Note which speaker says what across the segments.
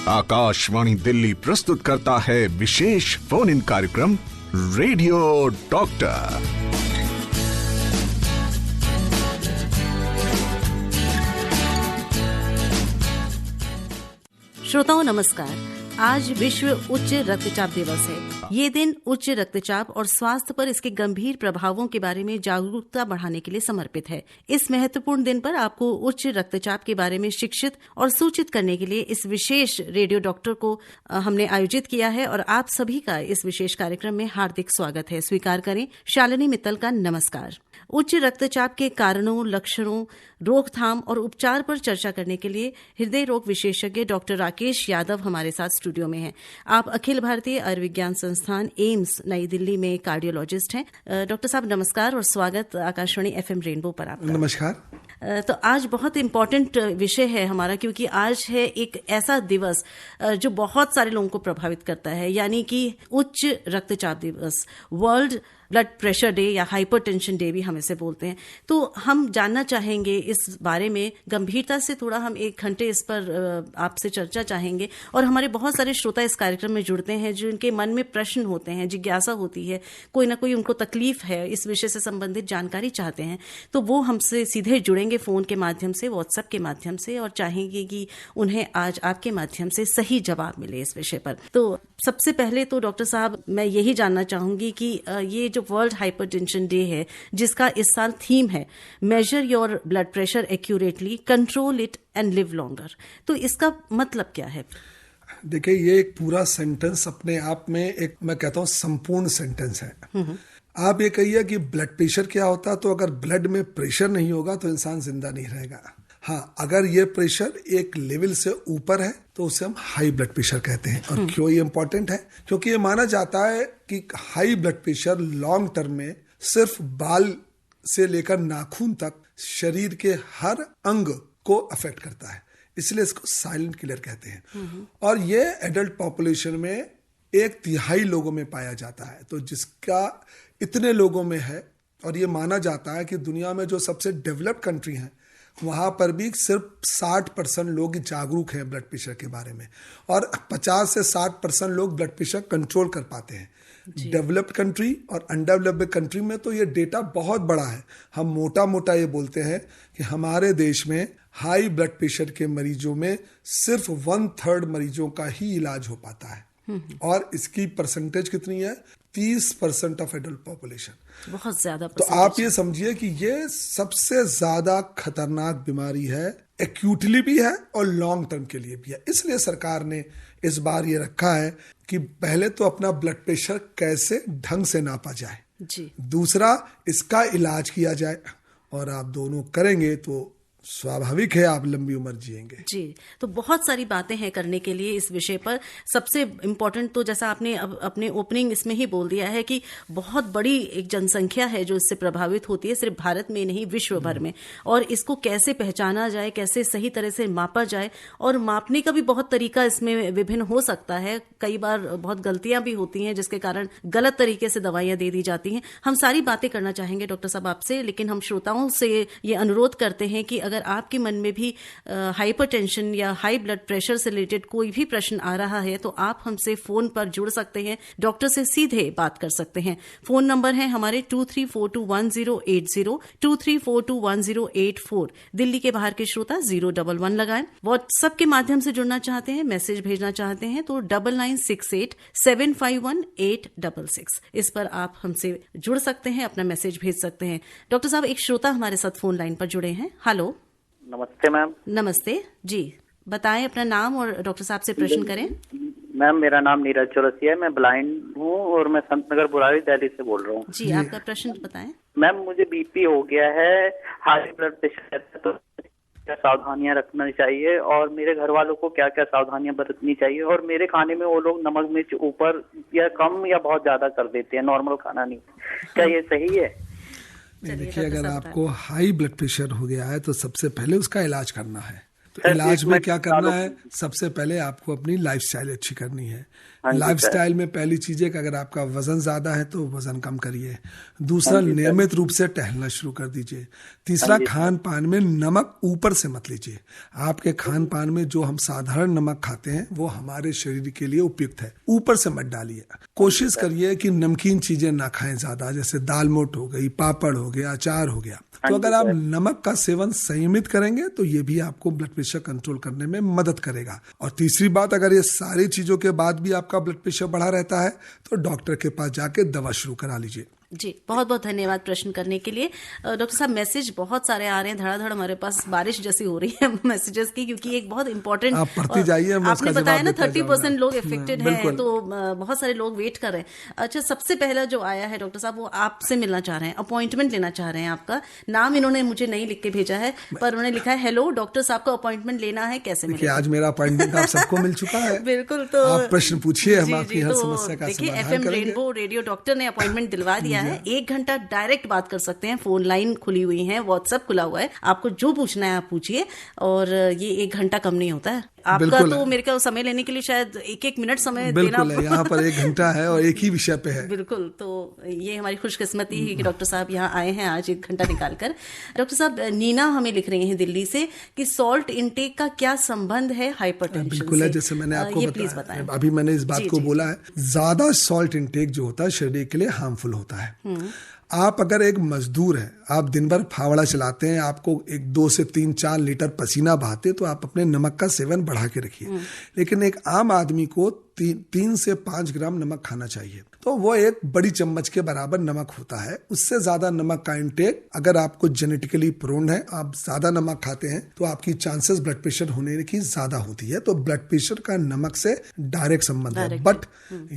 Speaker 1: आकाशवाणी दिल्ली प्रस्तुत करता है विशेष फोन इन कार्यक्रम रेडियो डॉक्टर।
Speaker 2: श्रोताओं नमस्कार। आज विश्व उच्च रक्तचाप दिवस है। ये दिन उच्च रक्तचाप और स्वास्थ्य पर इसके गंभीर प्रभावों के बारे में जागरूकता बढ़ाने के लिए समर्पित है। इस महत्वपूर्ण दिन पर आपको उच्च रक्तचाप के बारे में शिक्षित और सूचित करने के लिए इस विशेष रेडियो डॉक्टर को हमने आयोजित किया है और आप सभी का इस विशेष कार्यक्रम में हार्दिक स्वागत है। स्वीकार करें शालिनी मित्तल का नमस्कार। उच्च रक्तचाप के कारणों, लक्षणों, रोकथाम और उपचार पर चर्चा करने के लिए हृदय रोग विशेषज्ञ डॉक्टर राकेश यादव हमारे साथ स्टूडियो में हैं। आप अखिल भारतीय आयुर्विज्ञान संस्थान एम्स नई दिल्ली में कार्डियोलॉजिस्ट हैं। डॉक्टर साहब नमस्कार और स्वागत आकाशवाणी FM रेनबो पर आपका।
Speaker 3: नमस्कार।
Speaker 2: तो आज बहुत इम्पोर्टेंट विषय है हमारा, क्योंकि आज है एक ऐसा दिवस जो बहुत सारे लोगों को प्रभावित करता है, यानी कि उच्च रक्तचाप दिवस, वर्ल्ड ब्लड प्रेशर डे या हाइपरटेंशन डे भी हम इसे बोलते हैं। तो हम जानना चाहेंगे इस बारे में गंभीरता से, थोड़ा हम 1 घंटे इस पर आपसे चर्चा चाहेंगे। और हमारे बहुत सारे श्रोता इस कार्यक्रम में जुड़ते हैं जिनके मन में प्रश्न होते हैं, जिज्ञासा होती है, कोई ना कोई उनको तकलीफ है, इस विषय से संबंधित जानकारी चाहते हैं, तो वो हमसे सीधे जुड़ेंगे फ़ोन के माध्यम से, व्हाट्सएप के माध्यम से, और चाहेंगे कि उन्हें आज आपके माध्यम से सही जवाब मिले इस विषय पर। तो सबसे पहले तो डॉक्टर साहब मैं यही जानना चाहूँगी कि ये जो वर्ल्ड हाइपरटेंशन डे है, जिसका इस साल थीम है major your blood pressure accurately, control it and live longer, तो इसका मतलब क्या है?
Speaker 3: देखिए, ये एक पूरा सेंटेंस अपने आप में एक, मैं कहता हूँ, संपूर्ण सेंटेंस है। आप ये कहिए कि ब्लड प्रेशर क्या होता है, तो अगर ब्लड में प्रेशर नहीं होगा तो इंसान जिंदा नहीं रहेगा। हाँ, अगर ये प्रेशर एक लेवल से ऊपर है तो उसे हम हाई ब्लड प्रेशर कहते हैं। और क्यों ये इंपॉर्टेंट है? क्योंकि ये माना जाता है कि high blood pressure long term में सिर्फ बाल से लेकर नाखून तक शरीर के हर अंग को अफेक्ट करता है, इसलिए इसको साइलेंट किलर कहते हैं। और ये एडल्ट पॉपुलेशन में 1/3 लोगों में पाया जाता है। तो जिसका इतने लोगों में है, और ये माना जाता है कि दुनिया में जो सबसे डेवलप्ड कंट्री हैं वहां पर भी सिर्फ 60% लोग जागरूक हैं ब्लड प्रेशर के बारे में, और 50 से 60% लोग ब्लड प्रेशर कंट्रोल कर पाते हैं। डेवलप्ड कंट्री और अनडेवलप्ड कंट्री में तो ये डेटा बहुत बड़ा है। हम मोटा मोटा ये बोलते हैं कि हमारे देश में हाई ब्लड प्रेशर के मरीजों में सिर्फ 1/3 मरीजों का ही इलाज हो पाता है। और इसकी परसेंटेज कितनी है? 30% ऑफ एडल्ट पॉपुलेशन।
Speaker 2: बहुत ज्यादा।
Speaker 3: तो आप ये समझिए कि ये सबसे ज्यादा खतरनाक बीमारी है, एक्यूटली भी है और लॉन्ग टर्म के लिए भी है। इसलिए सरकार ने इस बार ये रखा है कि पहले तो अपना ब्लड प्रेशर कैसे ढंग से नापा जाए
Speaker 2: जी,
Speaker 3: दूसरा इसका इलाज किया जाए, और आप दोनों करेंगे तो स्वाभाविक है आप लंबी उम्र जिएंगे।
Speaker 2: जी, तो बहुत सारी बातें हैं करने के लिए इस विषय पर। सबसे इम्पोर्टेंट तो जैसा आपने अपने ओपनिंग इसमें ही बोल दिया है कि बहुत बड़ी एक जनसंख्या है जो इससे प्रभावित होती है, सिर्फ भारत में नहीं विश्व भर में। और इसको कैसे पहचाना जाए, कैसे सही तरह से मापा जाए, और मापने का भी बहुत तरीका इसमें विभिन्न हो सकता है। कई बार बहुत गलतियां भी होती हैं जिसके कारण गलत तरीके से दवाइयां दे दी जाती हैं। हम सारी बातें करना चाहेंगे डॉक्टर साहब आपसे, लेकिन हम श्रोताओं से ये अनुरोध करते हैं कि अगर आपके मन में भी हाइपरटेंशन या हाई ब्लड प्रेशर से रिलेटेड कोई भी प्रश्न आ रहा है तो आप हमसे फोन पर जुड़ सकते हैं, डॉक्टर से सीधे बात कर सकते हैं। फोन नंबर है हमारे 23421080, 23421084। दिल्ली के बाहर के श्रोता 011 लगाएं। व्हाट्सएप के माध्यम से जुड़ना चाहते हैं, मैसेज भेजना चाहते हैं तो 9968751866, इस पर आप हमसे जुड़ सकते हैं, अपना मैसेज भेज सकते हैं। डॉक्टर साहब, एक श्रोता हमारे साथ फोन लाइन पर जुड़े हैं। हेलो।
Speaker 4: नमस्ते मैम।
Speaker 2: नमस्ते जी, बताएं अपना नाम और डॉक्टर साहब से प्रश्न करें।
Speaker 4: मैम, मेरा नाम नीरज चौरसिया है, मैं ब्लाइंड हूँ और मैं संत नगर बुराड़ी दिल्ली से बोल रहा हूँ।
Speaker 2: जी, आपका प्रश्न बताएं।
Speaker 4: मैम, मुझे बीपी हो गया है, हाई ब्लड प्रेशर है, तो क्या सावधानियां रखना चाहिए और मेरे घर वालों को क्या क्या सावधानियां बरतनी चाहिए? और मेरे खाने में वो लोग नमक मिर्च ऊपर या कम या बहुत ज्यादा कर देते हैं, नॉर्मल खाना नहीं। क्या ये सही है?
Speaker 3: देखिए, अगर आपको हाई ब्लड प्रेशर हो गया है तो सबसे पहले उसका इलाज करना है। तो इलाज में क्या करना है, सबसे पहले आपको अपनी लाइफस्टाइल अच्छी करनी है। लाइफस्टाइल में पहली चीज है कि अगर आपका वजन ज्यादा है तो वजन कम करिए। दूसरा, नियमित रूप से टहलना शुरू कर दीजिए। तीसरा, खान पान में नमक ऊपर से मत लीजिए। आपके खान पान में जो हम साधारण नमक खाते हैं वो हमारे शरीर के लिए उपयुक्त है, ऊपर से मत डालिए। कोशिश करिए कि नमकीन चीजें ना खाएं ज्यादा, जैसे दाल मोठ हो गई, पापड़ हो गया, अचार हो गया। तो अगर आप नमक का सेवन संयमित करेंगे तो ये भी आपको ब्लड प्रेशर कंट्रोल करने में मदद करेगा। और तीसरी बात, अगर ये सारी चीजों के बाद भी आपका ब्लड प्रेशर बढ़ा रहता है तो डॉक्टर के पास जाके दवा शुरू करा लीजिए।
Speaker 2: जी, बहुत बहुत धन्यवाद प्रश्न करने के लिए। डॉक्टर साहब, मैसेज बहुत सारे आ रहे हैं, धड़ाधड़ हमारे पास बारिश जैसी हो रही है मैसेजेस की, क्योंकि एक बहुत इंपॉर्टेंट,
Speaker 3: आप पढ़ती जाइए,
Speaker 2: आपने बताया ना 30% लोग इफेक्टेड हैं, तो बहुत सारे लोग वेट कर रहे हैं। अच्छा, सबसे पहला जो आया है डॉक्टर साहब, वो आपसे मिलना चाह रहे हैं, अपॉइंटमेंट लेना चाह रहे हैं। आपका नाम इन्होंने मुझे नहीं लिख के भेजा है, पर उन्होंने लिखा है, हेलो डॉक्टर साहब का अपॉइंटमेंट लेना है, कैसे मिलेगा?
Speaker 3: आज मेरा अपॉइंटमेंट आप सबको मिल चुका है।
Speaker 2: बिल्कुल, तो
Speaker 3: आप प्रश्न पूछिए, हम आपकी हर समस्या का
Speaker 2: देखिए,
Speaker 3: समाधान
Speaker 2: FM
Speaker 3: करेंगे।
Speaker 2: रेनबो रेडियो डॉक्टर ने अपॉइंटमेंट दिलवा दिया है। 1 घंटा डायरेक्ट बात कर सकते हैं, फोन लाइन खुली हुई है, व्हाट्सएप खुला हुआ है, आपको जो पूछना है आप पूछिए, और ये 1 घंटा कम नहीं होता है आपका। तो मेरे को समय लेने के लिए शायद 1-1 मिनट समय देना
Speaker 3: है। यहाँ पर 1 घंटा है और एक ही विषय पे है।
Speaker 2: बिल्कुल, तो ये हमारी खुशकिस्मती है कि डॉक्टर साहब यहाँ आए हैं आज 1 घंटा निकाल कर। डॉक्टर साहब, नीना हमें लिख रही हैं दिल्ली से कि सॉल्ट इंटेक का क्या संबंध है हाइपरटेंशन से?
Speaker 3: बिल्कुल है, जैसे मैंने आपको
Speaker 2: बताया,
Speaker 3: अभी मैंने इस बात को बोला है, ज्यादा सॉल्ट इंटेक जो होता है शरीर के लिए हार्मफुल होता है। आप अगर एक मजदूर हैं, आप दिन भर फावड़ा चलाते हैं, आपको 2 से 3-4 लीटर पसीना बहाते, तो आप अपने नमक का सेवन बढ़ा के रखिए। लेकिन एक आम आदमी को 3 से 5 ग्राम नमक खाना चाहिए, तो वो एक बड़ी चम्मच के बराबर नमक होता है। उससे ज्यादा नमक का इंटेक, अगर आपको जेनेटिकली प्रोन है, आप ज्यादा नमक खाते हैं, तो आपकी चांसेस ब्लड प्रेशर होने की ज्यादा होती है। तो ब्लड प्रेशर का नमक से डायरेक्ट संबंध है। बट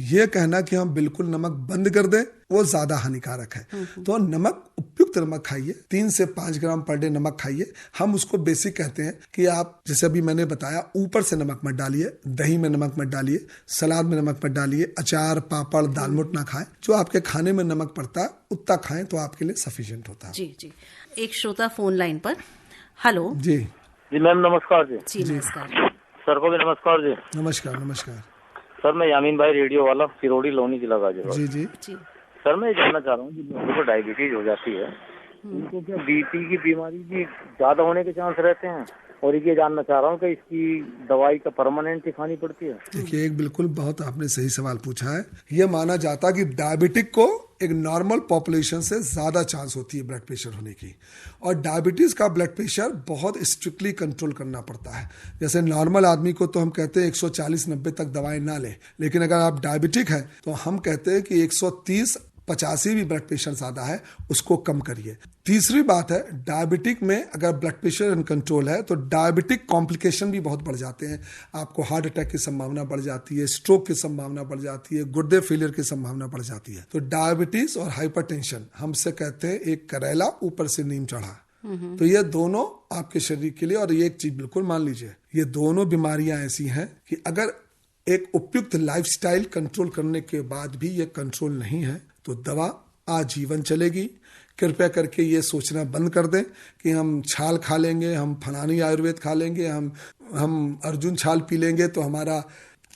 Speaker 3: ये कहना कि हम बिल्कुल नमक बंद कर दें, वो ज्यादा हानिकारक है। तो नमक, उपयुक्त नमक खाइए, 3 से 5 ग्राम पर डे नमक खाइए। हम उसको बेसिक कहते हैं कि आप, जैसे अभी मैंने बताया, ऊपर से नमक मत डालिए, दही में नमक मत डालिए, सलाद में नमक मत डालिए, अचार, पापड़, दालमोट ना खाएं। जो आपके खाने में नमक पड़ता है उतना खाएं तो आपके लिए सफिशिएंट होता है।
Speaker 2: जी जी, एक श्रोता फोन लाइन पर। हेलो
Speaker 3: जी
Speaker 5: जी मैम, नमस्कार जी।
Speaker 2: जी नमस्कार
Speaker 5: सर को भी नमस्कार जी।
Speaker 3: नमस्कार। नमस्कार
Speaker 5: सर, मैं यामीन भाई, रेडियो वाला, सिरोड़ी, लोनी जिला गाजियाबाद।
Speaker 3: जी जी
Speaker 2: जी।
Speaker 5: सर, मैं ये जानना चाह रहा हूँ कि लोगों को डायबिटीज हो जाती है, उनको क्या बीपी की बीमारी की ज्यादा होने के चांस रहते हैं? और ये जानना चाह रहा हूँ कि इसकी दवाई का परमानेंट खानी पड़ती है?
Speaker 3: देखिए, एक बिल्कुल बहुत आपने सही सवाल पूछा है। यह माना जाता है कि डायबिटिक को एक नॉर्मल पॉपुलेशन से ज्यादा चांस होती है ब्लड प्रेशर होने की, और डायबिटीज का ब्लड प्रेशर बहुत स्ट्रिक्टली कंट्रोल करना पड़ता है। जैसे नॉर्मल आदमी को तो हम कहते हैं 140-90 तक दवाएं ना लें, लेकिन अगर आप डायबिटिक हैं तो हम कहते हैं कि 130-85 भी ब्लड प्रेशर ज्यादा है, उसको कम करिए। तीसरी बात है, डायबिटिक में अगर ब्लड प्रेशर इन कंट्रोल है तो डायबिटिक कॉम्प्लिकेशन भी बहुत बढ़ जाते हैं। आपको हार्ट अटैक की संभावना बढ़ जाती है, स्ट्रोक की संभावना बढ़ जाती है, गुर्दे फेलियर की संभावना बढ़ जाती है। तो डायबिटीज और हाइपरटेंशन, हमसे कहते हैं एक करेला ऊपर से नीम चढ़ा। तो ये दोनों आपके शरीर के लिए, और ये एक चीज बिल्कुल मान लीजिए, ये दोनों बीमारियां ऐसी हैं कि अगर एक उपयुक्त लाइफस्टाइल कंट्रोल करने के बाद भी ये कंट्रोल नहीं है तो दवा आजीवन चलेगी। कृपया करके ये सोचना बंद कर दें कि हम छाल खा लेंगे, हम फलानी आयुर्वेद खा लेंगे, हम अर्जुन छाल पी लेंगे तो हमारा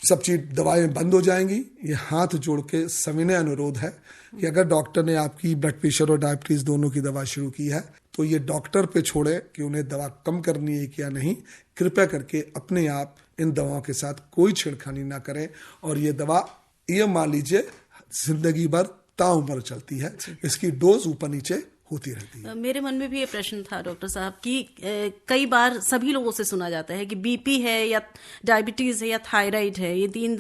Speaker 3: सब चीज दवाएं बंद हो जाएंगी। ये हाथ जोड़ के सविनय अनुरोध है कि अगर डॉक्टर ने आपकी ब्लड प्रेशर और डायबिटीज दोनों की दवा शुरू की है तो ये डॉक्टर पे छोड़े कि उन्हें दवा कम करनी है क्या नहीं। कृपया करके अपने आप इन दवाओं के साथ कोई छेड़खानी ना करें, और ये दवा, ये मान लीजिए, जिंदगी भर ताउम्र चलती है, इसकी डोज ऊपर नीचे होती रहती है।
Speaker 2: मेरे मन में भी ये प्रश्न था डॉक्टर साहब कि कई बार सभी लोगों से सुना जाता है कि बीपी है या डायबिटीज है या थायराइड है, ये 3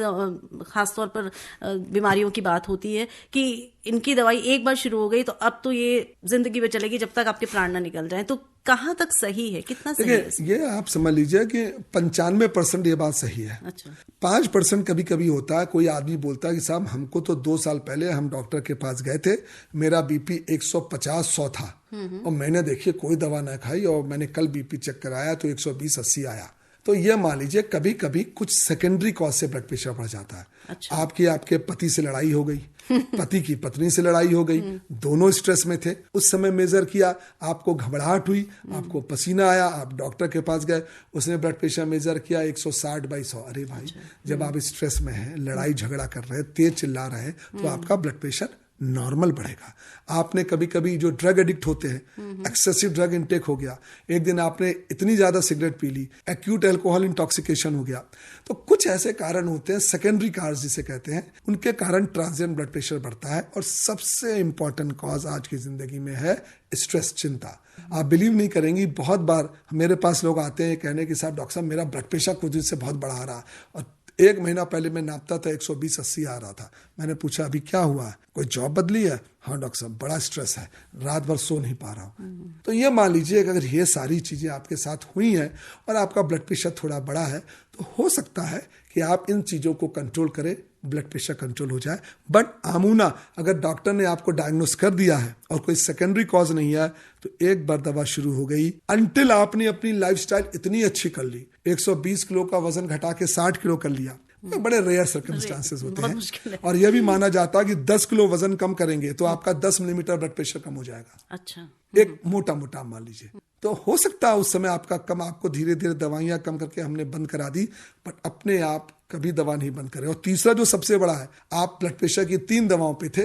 Speaker 2: खासतौर पर बीमारियों की बात होती है कि इनकी दवाई एक बार शुरू हो गई तो अब तो ये जिंदगी में चलेगी जब तक आपके प्राण ना निकल जाए। तो कहाँ तक सही है, कितना सही है?
Speaker 3: ये आप समझ लीजिए कि 95% ये बात सही है।
Speaker 2: अच्छा।
Speaker 3: 5% कभी कभी होता है, कोई आदमी बोलता है कि साहब हमको तो 2 साल पहले हम डॉक्टर के पास गए थे, मेरा बीपी 150-100 था और मैंने देखिए कोई दवा ना खाई और मैंने कल बीपी चेक कराया तो 120-80 आया। तो ये मान लीजिए कभी कभी कुछ सेकेंडरी कॉज से ब्लड प्रेशर बढ़ जाता है।
Speaker 2: अच्छा।
Speaker 3: आपके पति से लड़ाई हो गई, पति की पत्नी से लड़ाई हो गई, दोनों स्ट्रेस में थे, उस समय मेजर किया, आपको घबराहट हुई, आपको पसीना आया, आप डॉक्टर के पास गए, उसने ब्लड प्रेशर मेजर किया 160/100। अरे भाई, जब आप स्ट्रेस में हैं, लड़ाई झगड़ा कर रहे हैं, तेज चिल्ला रहे हैं, तो आपका ब्लड प्रेशर नॉर्मल बढ़ेगा। आपने कभी कभी जो ड्रग एडिक्ट होते हैं, एक्सेसिव ड्रग इनटेक हो गया, एक दिन आपने इतनी ज्यादा सिगरेट पी ली, एक्यूट अल्कोहल इंटॉक्सिकेशन हो गया, तो कुछ ऐसे कारण होते हैं, सेकेंडरी कार्स जिसे कहते हैं, उनके कारण ट्रांजिएंट ब्लड प्रेशर बढ़ता है। और सबसे इंपॉर्टेंट कॉज आज की जिंदगी में है स्ट्रेस, चिंता। आप बिलीव नहीं करेंगी, बहुत बार मेरे पास लोग आते हैं कहने के साथ, डॉक्टर साहब मेरा ब्लड प्रेशर कुछ दिन से बहुत बढ़ा रहा, और 1 महीना पहले मैं नापता था 120/80 आ रहा था। मैंने पूछा अभी क्या हुआ है, कोई जॉब बदली है? हाँ डॉक्टर साहब, बड़ा स्ट्रेस है, रात भर सो नहीं पा रहा हूँ। तो ये मान लीजिए अगर ये सारी चीजें आपके साथ हुई हैं और आपका ब्लड प्रेशर थोड़ा बड़ा है, तो हो सकता है कि आप इन चीजों को कंट्रोल करें, ब्लड प्रेशर कंट्रोल हो जाए। बट आमूना अगर डॉक्टर ने आपको डायग्नोस कर दिया है और कोई सेकेंडरी कॉज नहीं है, तो एक बार दवा शुरू हो गई, अनटिल आपने अपनी लाइफस्टाइल इतनी अच्छी कर ली, 120 किलो का वजन घटा के 60 किलो कर लिया, तो बड़े रेयर सर्कमस्टांसेस होते हैं। और यह भी माना जाता है कि 10 किलो वजन कम करेंगे तो आपका 10 मिलीमीटर ब्लड प्रेशर कम हो जाएगा।
Speaker 2: अच्छा।
Speaker 3: एक मोटा मोटा मान लीजिए, तो हो सकता है उस समय आपका कम, आपको धीरे धीरे दवाइयां कम करके हमने बंद करा दी, बट अपने आप कभी दवा नहीं बंद करें। और तीसरा जो सबसे बड़ा है, आप ब्लड प्रेशर की 3 दवाओं पे थे,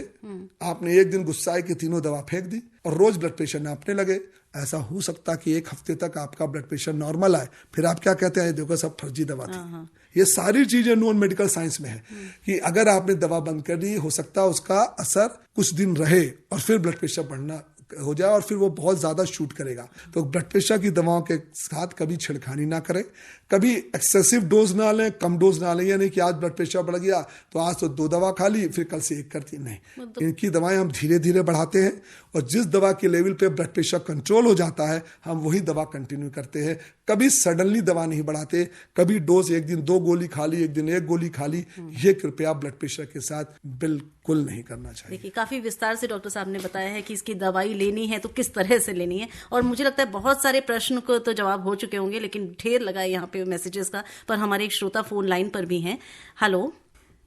Speaker 3: आपने एक दिन गुस्सा आए कि तीनों दवा फेंक दी और रोज ब्लड प्रेशर नापने लगे। ऐसा हो सकता कि 1 हफ्ते तक आपका ब्लड प्रेशर नॉर्मल आए, फिर आप क्या कहते हैं, देखो सब फर्जी दवा थी। ये सारी चीजें नॉन मेडिकल साइंस में है कि अगर आपने दवा बंद कर दी, हो सकता है उसका असर कुछ दिन रहे और फिर ब्लड प्रेशर बढ़ना हो जाए और फिर वो बहुत ज्यादा शूट करेगा। तो ब्लड प्रेशर की दवाओं के साथ कभी छेड़खानी ना करें, कभी एक्सेसिव डोज ना लें, कम डोज ना लें। यानी कि आज ब्लड प्रेशर बढ़ गया तो आज तो 2 दवा खा ली, फिर कल से 1 करती नहीं। इनकी दवाएं हम धीरे धीरे बढ़ाते हैं और जिस दवा के लेवल पे ब्लड प्रेशर कंट्रोल हो जाता है, हम वही दवा कंटिन्यू करते हैं। कभी सडनली दवा नहीं बढ़ाते, कभी डोज एक दिन 2 गोली खा ली, एक दिन 1 गोली खा ली, ये कृपया ब्लड प्रेशर के साथ बिल्कुल नहीं करना चाहिए।
Speaker 2: देखिए, काफी विस्तार से डॉक्टर साहब ने बताया है कि इसकी दवाई लेनी है तो किस तरह से लेनी है, और मुझे लगता है बहुत सारे प्रश्न को तो जवाब हो चुके होंगे, लेकिन ढेर लगा है यहाँ पे मैसेजेस का। पर हमारे एक श्रोता फोन लाइन पर भी हैं। हेलो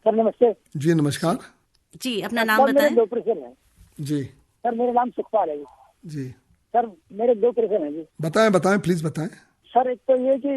Speaker 5: सर, नमस्ते
Speaker 3: जी। नमस्कार
Speaker 2: जी, अपना नाम बताएं।
Speaker 5: मेरे 2 प्रश्न है
Speaker 3: जी।
Speaker 5: सर, मेरा नाम सुखपाल है
Speaker 3: जी।
Speaker 5: सर, मेरे 2 प्रश्न है जी।
Speaker 3: बताएं प्लीज बताएं।
Speaker 5: सर, एक तो ये कि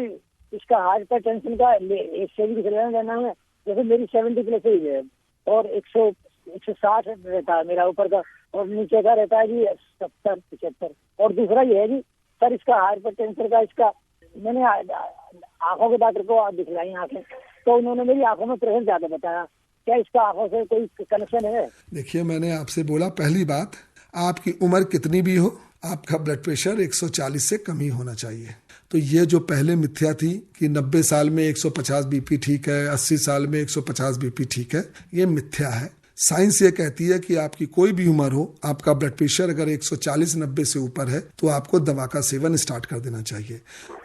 Speaker 5: इसका हाइपरटेंशन का एक सेविंग लेना है, जैसे मेरी 70 प्लस है और 160 रहता है मेरा ऊपर का, और नीचे का रहता है जी 70-75। और दूसरा ये है जी सर, इसका हाइपरटेंशन का, इसका मैंने आंखों के डॉक्टर को दिखलाई आंखें, तो उन्होंने मेरी आंखों में प्रेशर ज्यादा बताया। क्या इसका आंखों से कोई कनेक्शन है? देखिए,
Speaker 3: मैंने आपसे बोला, पहली बात, आपकी उम्र कितनी भी हो, आपका ब्लड प्रेशर 140 से कम ही होना चाहिए। तो ये जो पहले मिथ्या थी कि 90 साल में 150 बीपी ठीक है, 80 साल में 150 बीपी ठीक है, ये मिथ्या है। साइंस ये कहती है कि आपकी कोई भी उम्र हो, आपका ब्लड प्रेशर अगर 140-90 से ऊपर है तो आपको दवा का सेवन स्टार्ट कर देना चाहिए।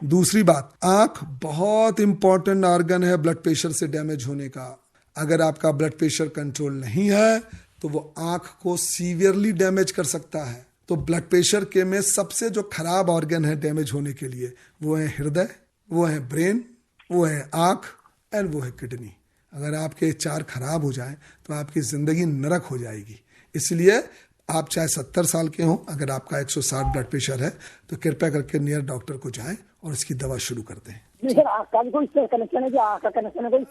Speaker 3: दूसरी बात, आंख बहुत इंपॉर्टेंट ऑर्गन है ब्लड प्रेशर से डैमेज होने का। अगर आपका ब्लड प्रेशर कंट्रोल नहीं है तो वो आंख को सीवियरली डैमेज कर सकता है। तो ब्लड प्रेशर के में सबसे जो खराब ऑर्गन है डैमेज होने के लिए, वो है हृदय, वो है ब्रेन, वो है आंख एंड वो है किडनी। अगर आपके 4 खराब हो जाएं तो आपकी जिंदगी नरक हो जाएगी। इसलिए आप चाहे 70 साल के हों, अगर आपका 160 ब्लड प्रेशर है तो कृपया करके नियर डॉक्टर को जाएं और इसकी दवा शुरू कर दें।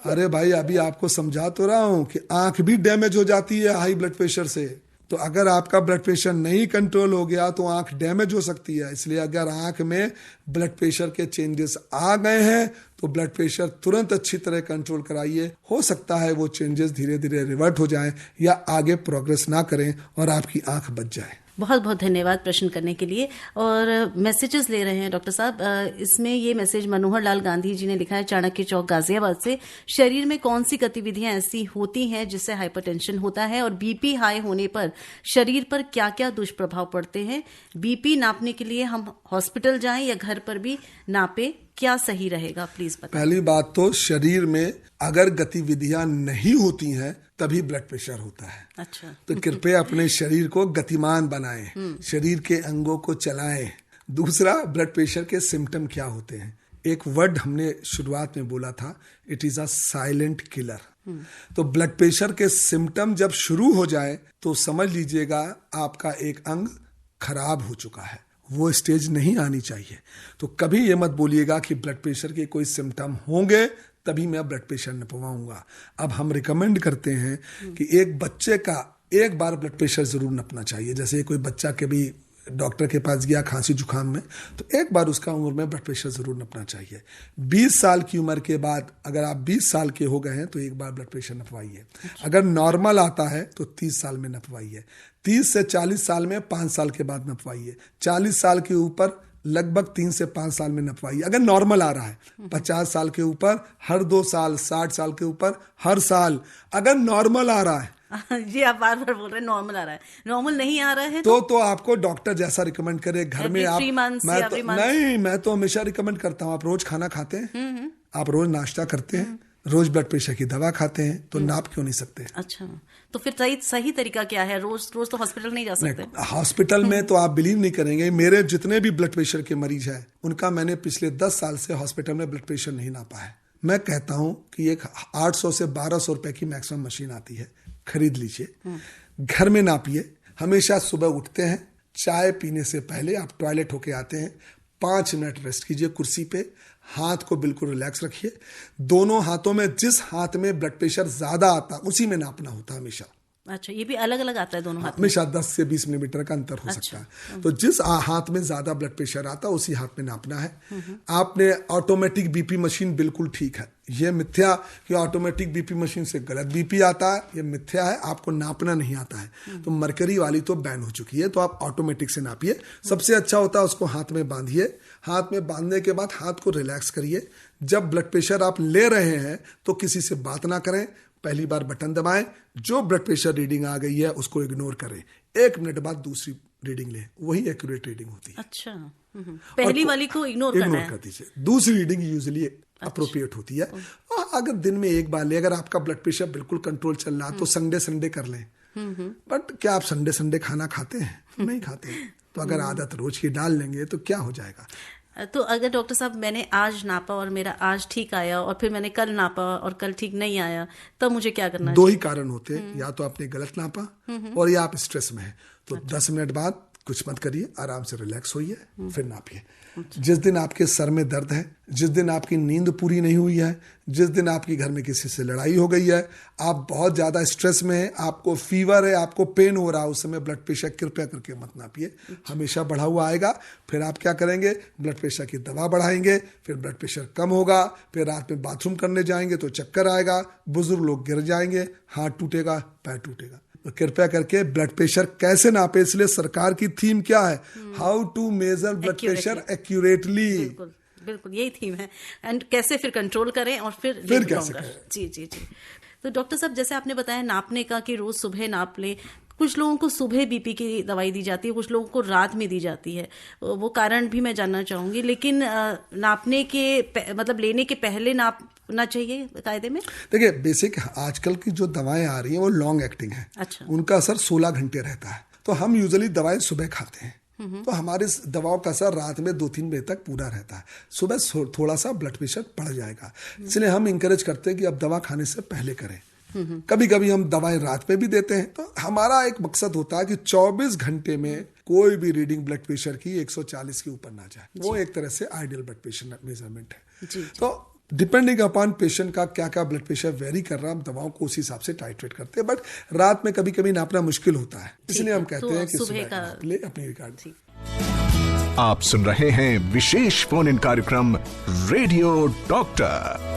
Speaker 3: अरे भाई, अभी आपको समझा तो रहा हूं कि आंख भी डैमेज हो जाती है हाई ब्लड प्रेशर से। तो अगर आपका ब्लड प्रेशर नहीं कंट्रोल हो गया तो आंख डैमेज हो सकती है। इसलिए अगर आंख में ब्लड प्रेशर के चेंजेस आ गए हैं तो ब्लड प्रेशर तुरंत अच्छी तरह कंट्रोल कराइए। हो सकता है वो चेंजेस धीरे धीरे रिवर्ट हो जाएं या आगे प्रोग्रेस ना करें और आपकी आंख बच जाए।
Speaker 2: बहुत बहुत धन्यवाद प्रश्न करने के लिए। और मैसेजेस ले रहे हैं डॉक्टर साहब। इसमें ये मैसेज मनोहर लाल गांधी जी ने लिखा है, चाणक्य चौक गाजियाबाद से। शरीर में कौन सी गतिविधियां ऐसी होती हैं जिससे हाइपरटेंशन होता है, और बीपी हाई होने पर शरीर पर क्या क्या दुष्प्रभाव पड़ते हैं? बीपी नापने के लिए हम हॉस्पिटल जाएं या घर पर भी नापे, क्या सही रहेगा, प्लीज बताएं।
Speaker 3: पहली बात तो शरीर में अगर गतिविधियां नहीं होती हैं तभी ब्लड प्रेशर होता है।
Speaker 2: अच्छा।
Speaker 3: तो कृपया अपने शरीर को गतिमान बनाएं, शरीर के अंगों को चलाएं। दूसरा, ब्लड प्रेशर के सिम्टम क्या होते हैं? एक वर्ड हमने शुरुआत में बोला था, it is a silent killer. तो ब्लड प्रेशर के सिम्टम जब शुरू हो जाए तो समझ लीजिएगा आपका एक अंग खराब हो चुका है, वो स्टेज नहीं आनी चाहिए। तो कभी ये मत बोलिएगा कि ब्लड प्रेशर के कोई सिम्टम होंगे तभी मैं ब्लड प्रेशर नपवाऊंगा। अब हम रिकमेंड करते हैं कि एक बच्चे का एक बार ब्लड प्रेशर जरूर नपना चाहिए। जैसे कोई बच्चा कभी डॉक्टर के पास गया खांसी जुकाम में, तो एक बार उसका उम्र में ब्लड प्रेशर जरूर नपना चाहिए। 20 साल की उम्र के बाद अगर आप 20 साल के हो गए हैं तो एक बार ब्लड प्रेशर नपवाइए। अगर नॉर्मल आता है तो 30 साल में नपवाइए। 30 से 40 साल में 5 साल के बाद नपवाइए। 40 साल के ऊपर लगभग 3 से 5 साल में नपवाइए अगर नॉर्मल आ रहा है। 50 साल के ऊपर हर 2 साल, 60 साल के ऊपर हर साल अगर नॉर्मल आ रहा है।
Speaker 2: जी, आप बार बार बोल रहे हैं नॉर्मल आ रहा है, नॉर्मल नहीं आ रहा है
Speaker 3: तो आपको डॉक्टर जैसा रिकमेंड करे घर में आप। मैं तो हमेशा रिकमेंड करता हूँ, आप रोज खाना खाते हैं, आप रोज नाश्ता करते हैं, रोज ब्लड प्रेशर की दवा खाते हैं, तो नाप क्यों नहीं सकते?
Speaker 2: अच्छा, तो फिर सही तरीका क्या है? रोज तो हॉस्पिटल नहीं जा सकते।
Speaker 3: हॉस्पिटल में तो आप बिलीव नहीं करेंगे, मेरे जितने भी ब्लड प्रेशर के मरीज हैं उनका मैंने पिछले 10 साल से हॉस्पिटल में ब्लड प्रेशर नहीं नापा है। मैं कहता हूं कि एक 800 से 1200 रुपए की मैक्सिमम मशीन आती है, खरीद लीजिए, घर में नापिए। हमेशा सुबह उठते हैं, चाय पीने से पहले आप टॉयलेट होके आते हैं, 5 मिनट रेस्ट कीजिए कुर्सी पे, हाथ को बिल्कुल रिलैक्स रखिए। दोनों हाथों में जिस हाथ में ब्लड प्रेशर ज्यादा आता उसी में नापना होता है हमेशा।
Speaker 2: अच्छा, ये भी अलग अलग आता है दोनों हाथ में?
Speaker 3: हमेशा 10 से 20 मिलीमीटर का अंतर हो सकता है। तो जिस हाथ में ज्यादा ब्लड प्रेशर आता है उसी हाथ में नापना है। आपने ऑटोमेटिक बीपी मशीन, बिल्कुल ठीक है, ये मिथ्या कि ऑटोमेटिक बीपी मशीन से गलत बीपी आता है, ये मिथ्या है, आपको नापना नहीं आता है। तो मरकरी वाली तो बैन हो चुकी है, तो आप ऑटोमेटिक से नापिए। सबसे अच्छा होता है उसको हाथ में बांधिए, हाथ में बांधने के बाद हाथ को रिलैक्स करिए। जब ब्लड प्रेशर आप ले रहे हैं तो किसी से बात ना करें, पहली बार बटन दबाएं, जो ब्लड प्रेशर रीडिंग आ गई है उसको इग्नोर करें, 1 मिनट बाद दूसरी रीडिंग लें, वही एक्यूरेट रीडिंग होती है।
Speaker 2: अच्छा, पहली वाली को इग्नोर
Speaker 3: कर दीजिए, दूसरी रीडिंग यूजुअली अप्रोप्रिएट होती है। और अगर दिन में एक बार ले, अगर आपका ब्लड प्रेशर बिल्कुल कंट्रोल चल रहा तो संडे कर लें। बट क्या आप संडे खाना खाते हैं? नहीं खाते। तो अगर आदत रोज की डाल लेंगे तो क्या हो जाएगा?
Speaker 2: तो अगर डॉक्टर साहब मैंने आज नापा और मेरा आज ठीक आया और फिर मैंने कल नापा और कल ठीक नहीं आया, तब मुझे क्या करना है?
Speaker 3: 2 ही कारण होते हैं, या तो आपने गलत नापा और या आप स्ट्रेस में हैं। तो 10 मिनट बाद कुछ मत करिए, आराम से रिलैक्स होइए, फिर नापिए। जिस दिन आपके सर में दर्द है, जिस दिन आपकी नींद पूरी नहीं हुई है, जिस दिन आपकी घर में किसी से लड़ाई हो गई है, आप बहुत ज्यादा स्ट्रेस में हैं, आपको फीवर है, आपको पेन हो रहा है, उस समय ब्लड प्रेशर कृपया करके मत नापिए, हमेशा बढ़ा हुआ आएगा। फिर आप क्या करेंगे? ब्लड प्रेशर की दवा बढ़ाएंगे, फिर ब्लड प्रेशर कम होगा, फिर रात में बाथरूम करने जाएंगे तो चक्कर आएगा, बुजुर्ग लोग गिर जाएंगे, हाथ टूटेगा, पैर टूटेगा। तो कृपया करके ब्लड प्रेशर कैसे नापे, इसलिए सरकार की थीम क्या है? How to measure blood pressure accurately.
Speaker 2: बिल्कुल यही थीम है। एंड कैसे फिर कंट्रोल करें और फिर
Speaker 3: कैसे करें।
Speaker 2: जी। तो डॉक्टर साहब, जैसे आपने बताया नापने का कि रोज सुबह नाप लें, कुछ लोगों को सुबह बीपी की दवाई दी जाती है, कुछ लोगों को रात में दी जाती है, वो कारण भी मैं जानना चाहूंगी। लेकिन नापने के मतलब लेने के पहले नापना चाहिए कायदे में?
Speaker 3: देखिए, बेसिक आजकल की जो दवाएं आ रही हैं वो लॉन्ग एक्टिंग है।
Speaker 2: अच्छा।
Speaker 3: उनका असर 16 घंटे रहता है। तो हम यूजुअली दवाएं सुबह खाते हैं, तो हमारे दवाओं का असर रात में 2-3 बजे तक पूरा रहता है। सुबह थोड़ा सा ब्लड प्रेशर बढ़ जाएगा, इसलिए हम इंकरेज करते हैं कि अब दवा खाने से पहले करें। कभी कभी हम दवाएं रात में भी देते हैं। तो हमारा एक मकसद होता है कि 24 घंटे में कोई भी रीडिंग ब्लड प्रेशर की 140 के ऊपर ना जाए। वो एक तरह से आइडियल ब्लड प्रेशर मेजरमेंट है। तो डिपेंडिंग अपॉन पेशेंट का क्या क्या ब्लड प्रेशर वेरी कर रहा है, हम दवाओं को उस हिसाब से टाइट्रेट करते हैं। बट रात में कभी कभी नापना मुश्किल होता है, इसलिए हम कहते हैं कि सुबह नाप ले अपनी रिकॉर्ड।
Speaker 1: आप सुन रहे हैं विशेष फोन इन कार्यक्रम रेडियो डॉक्टर।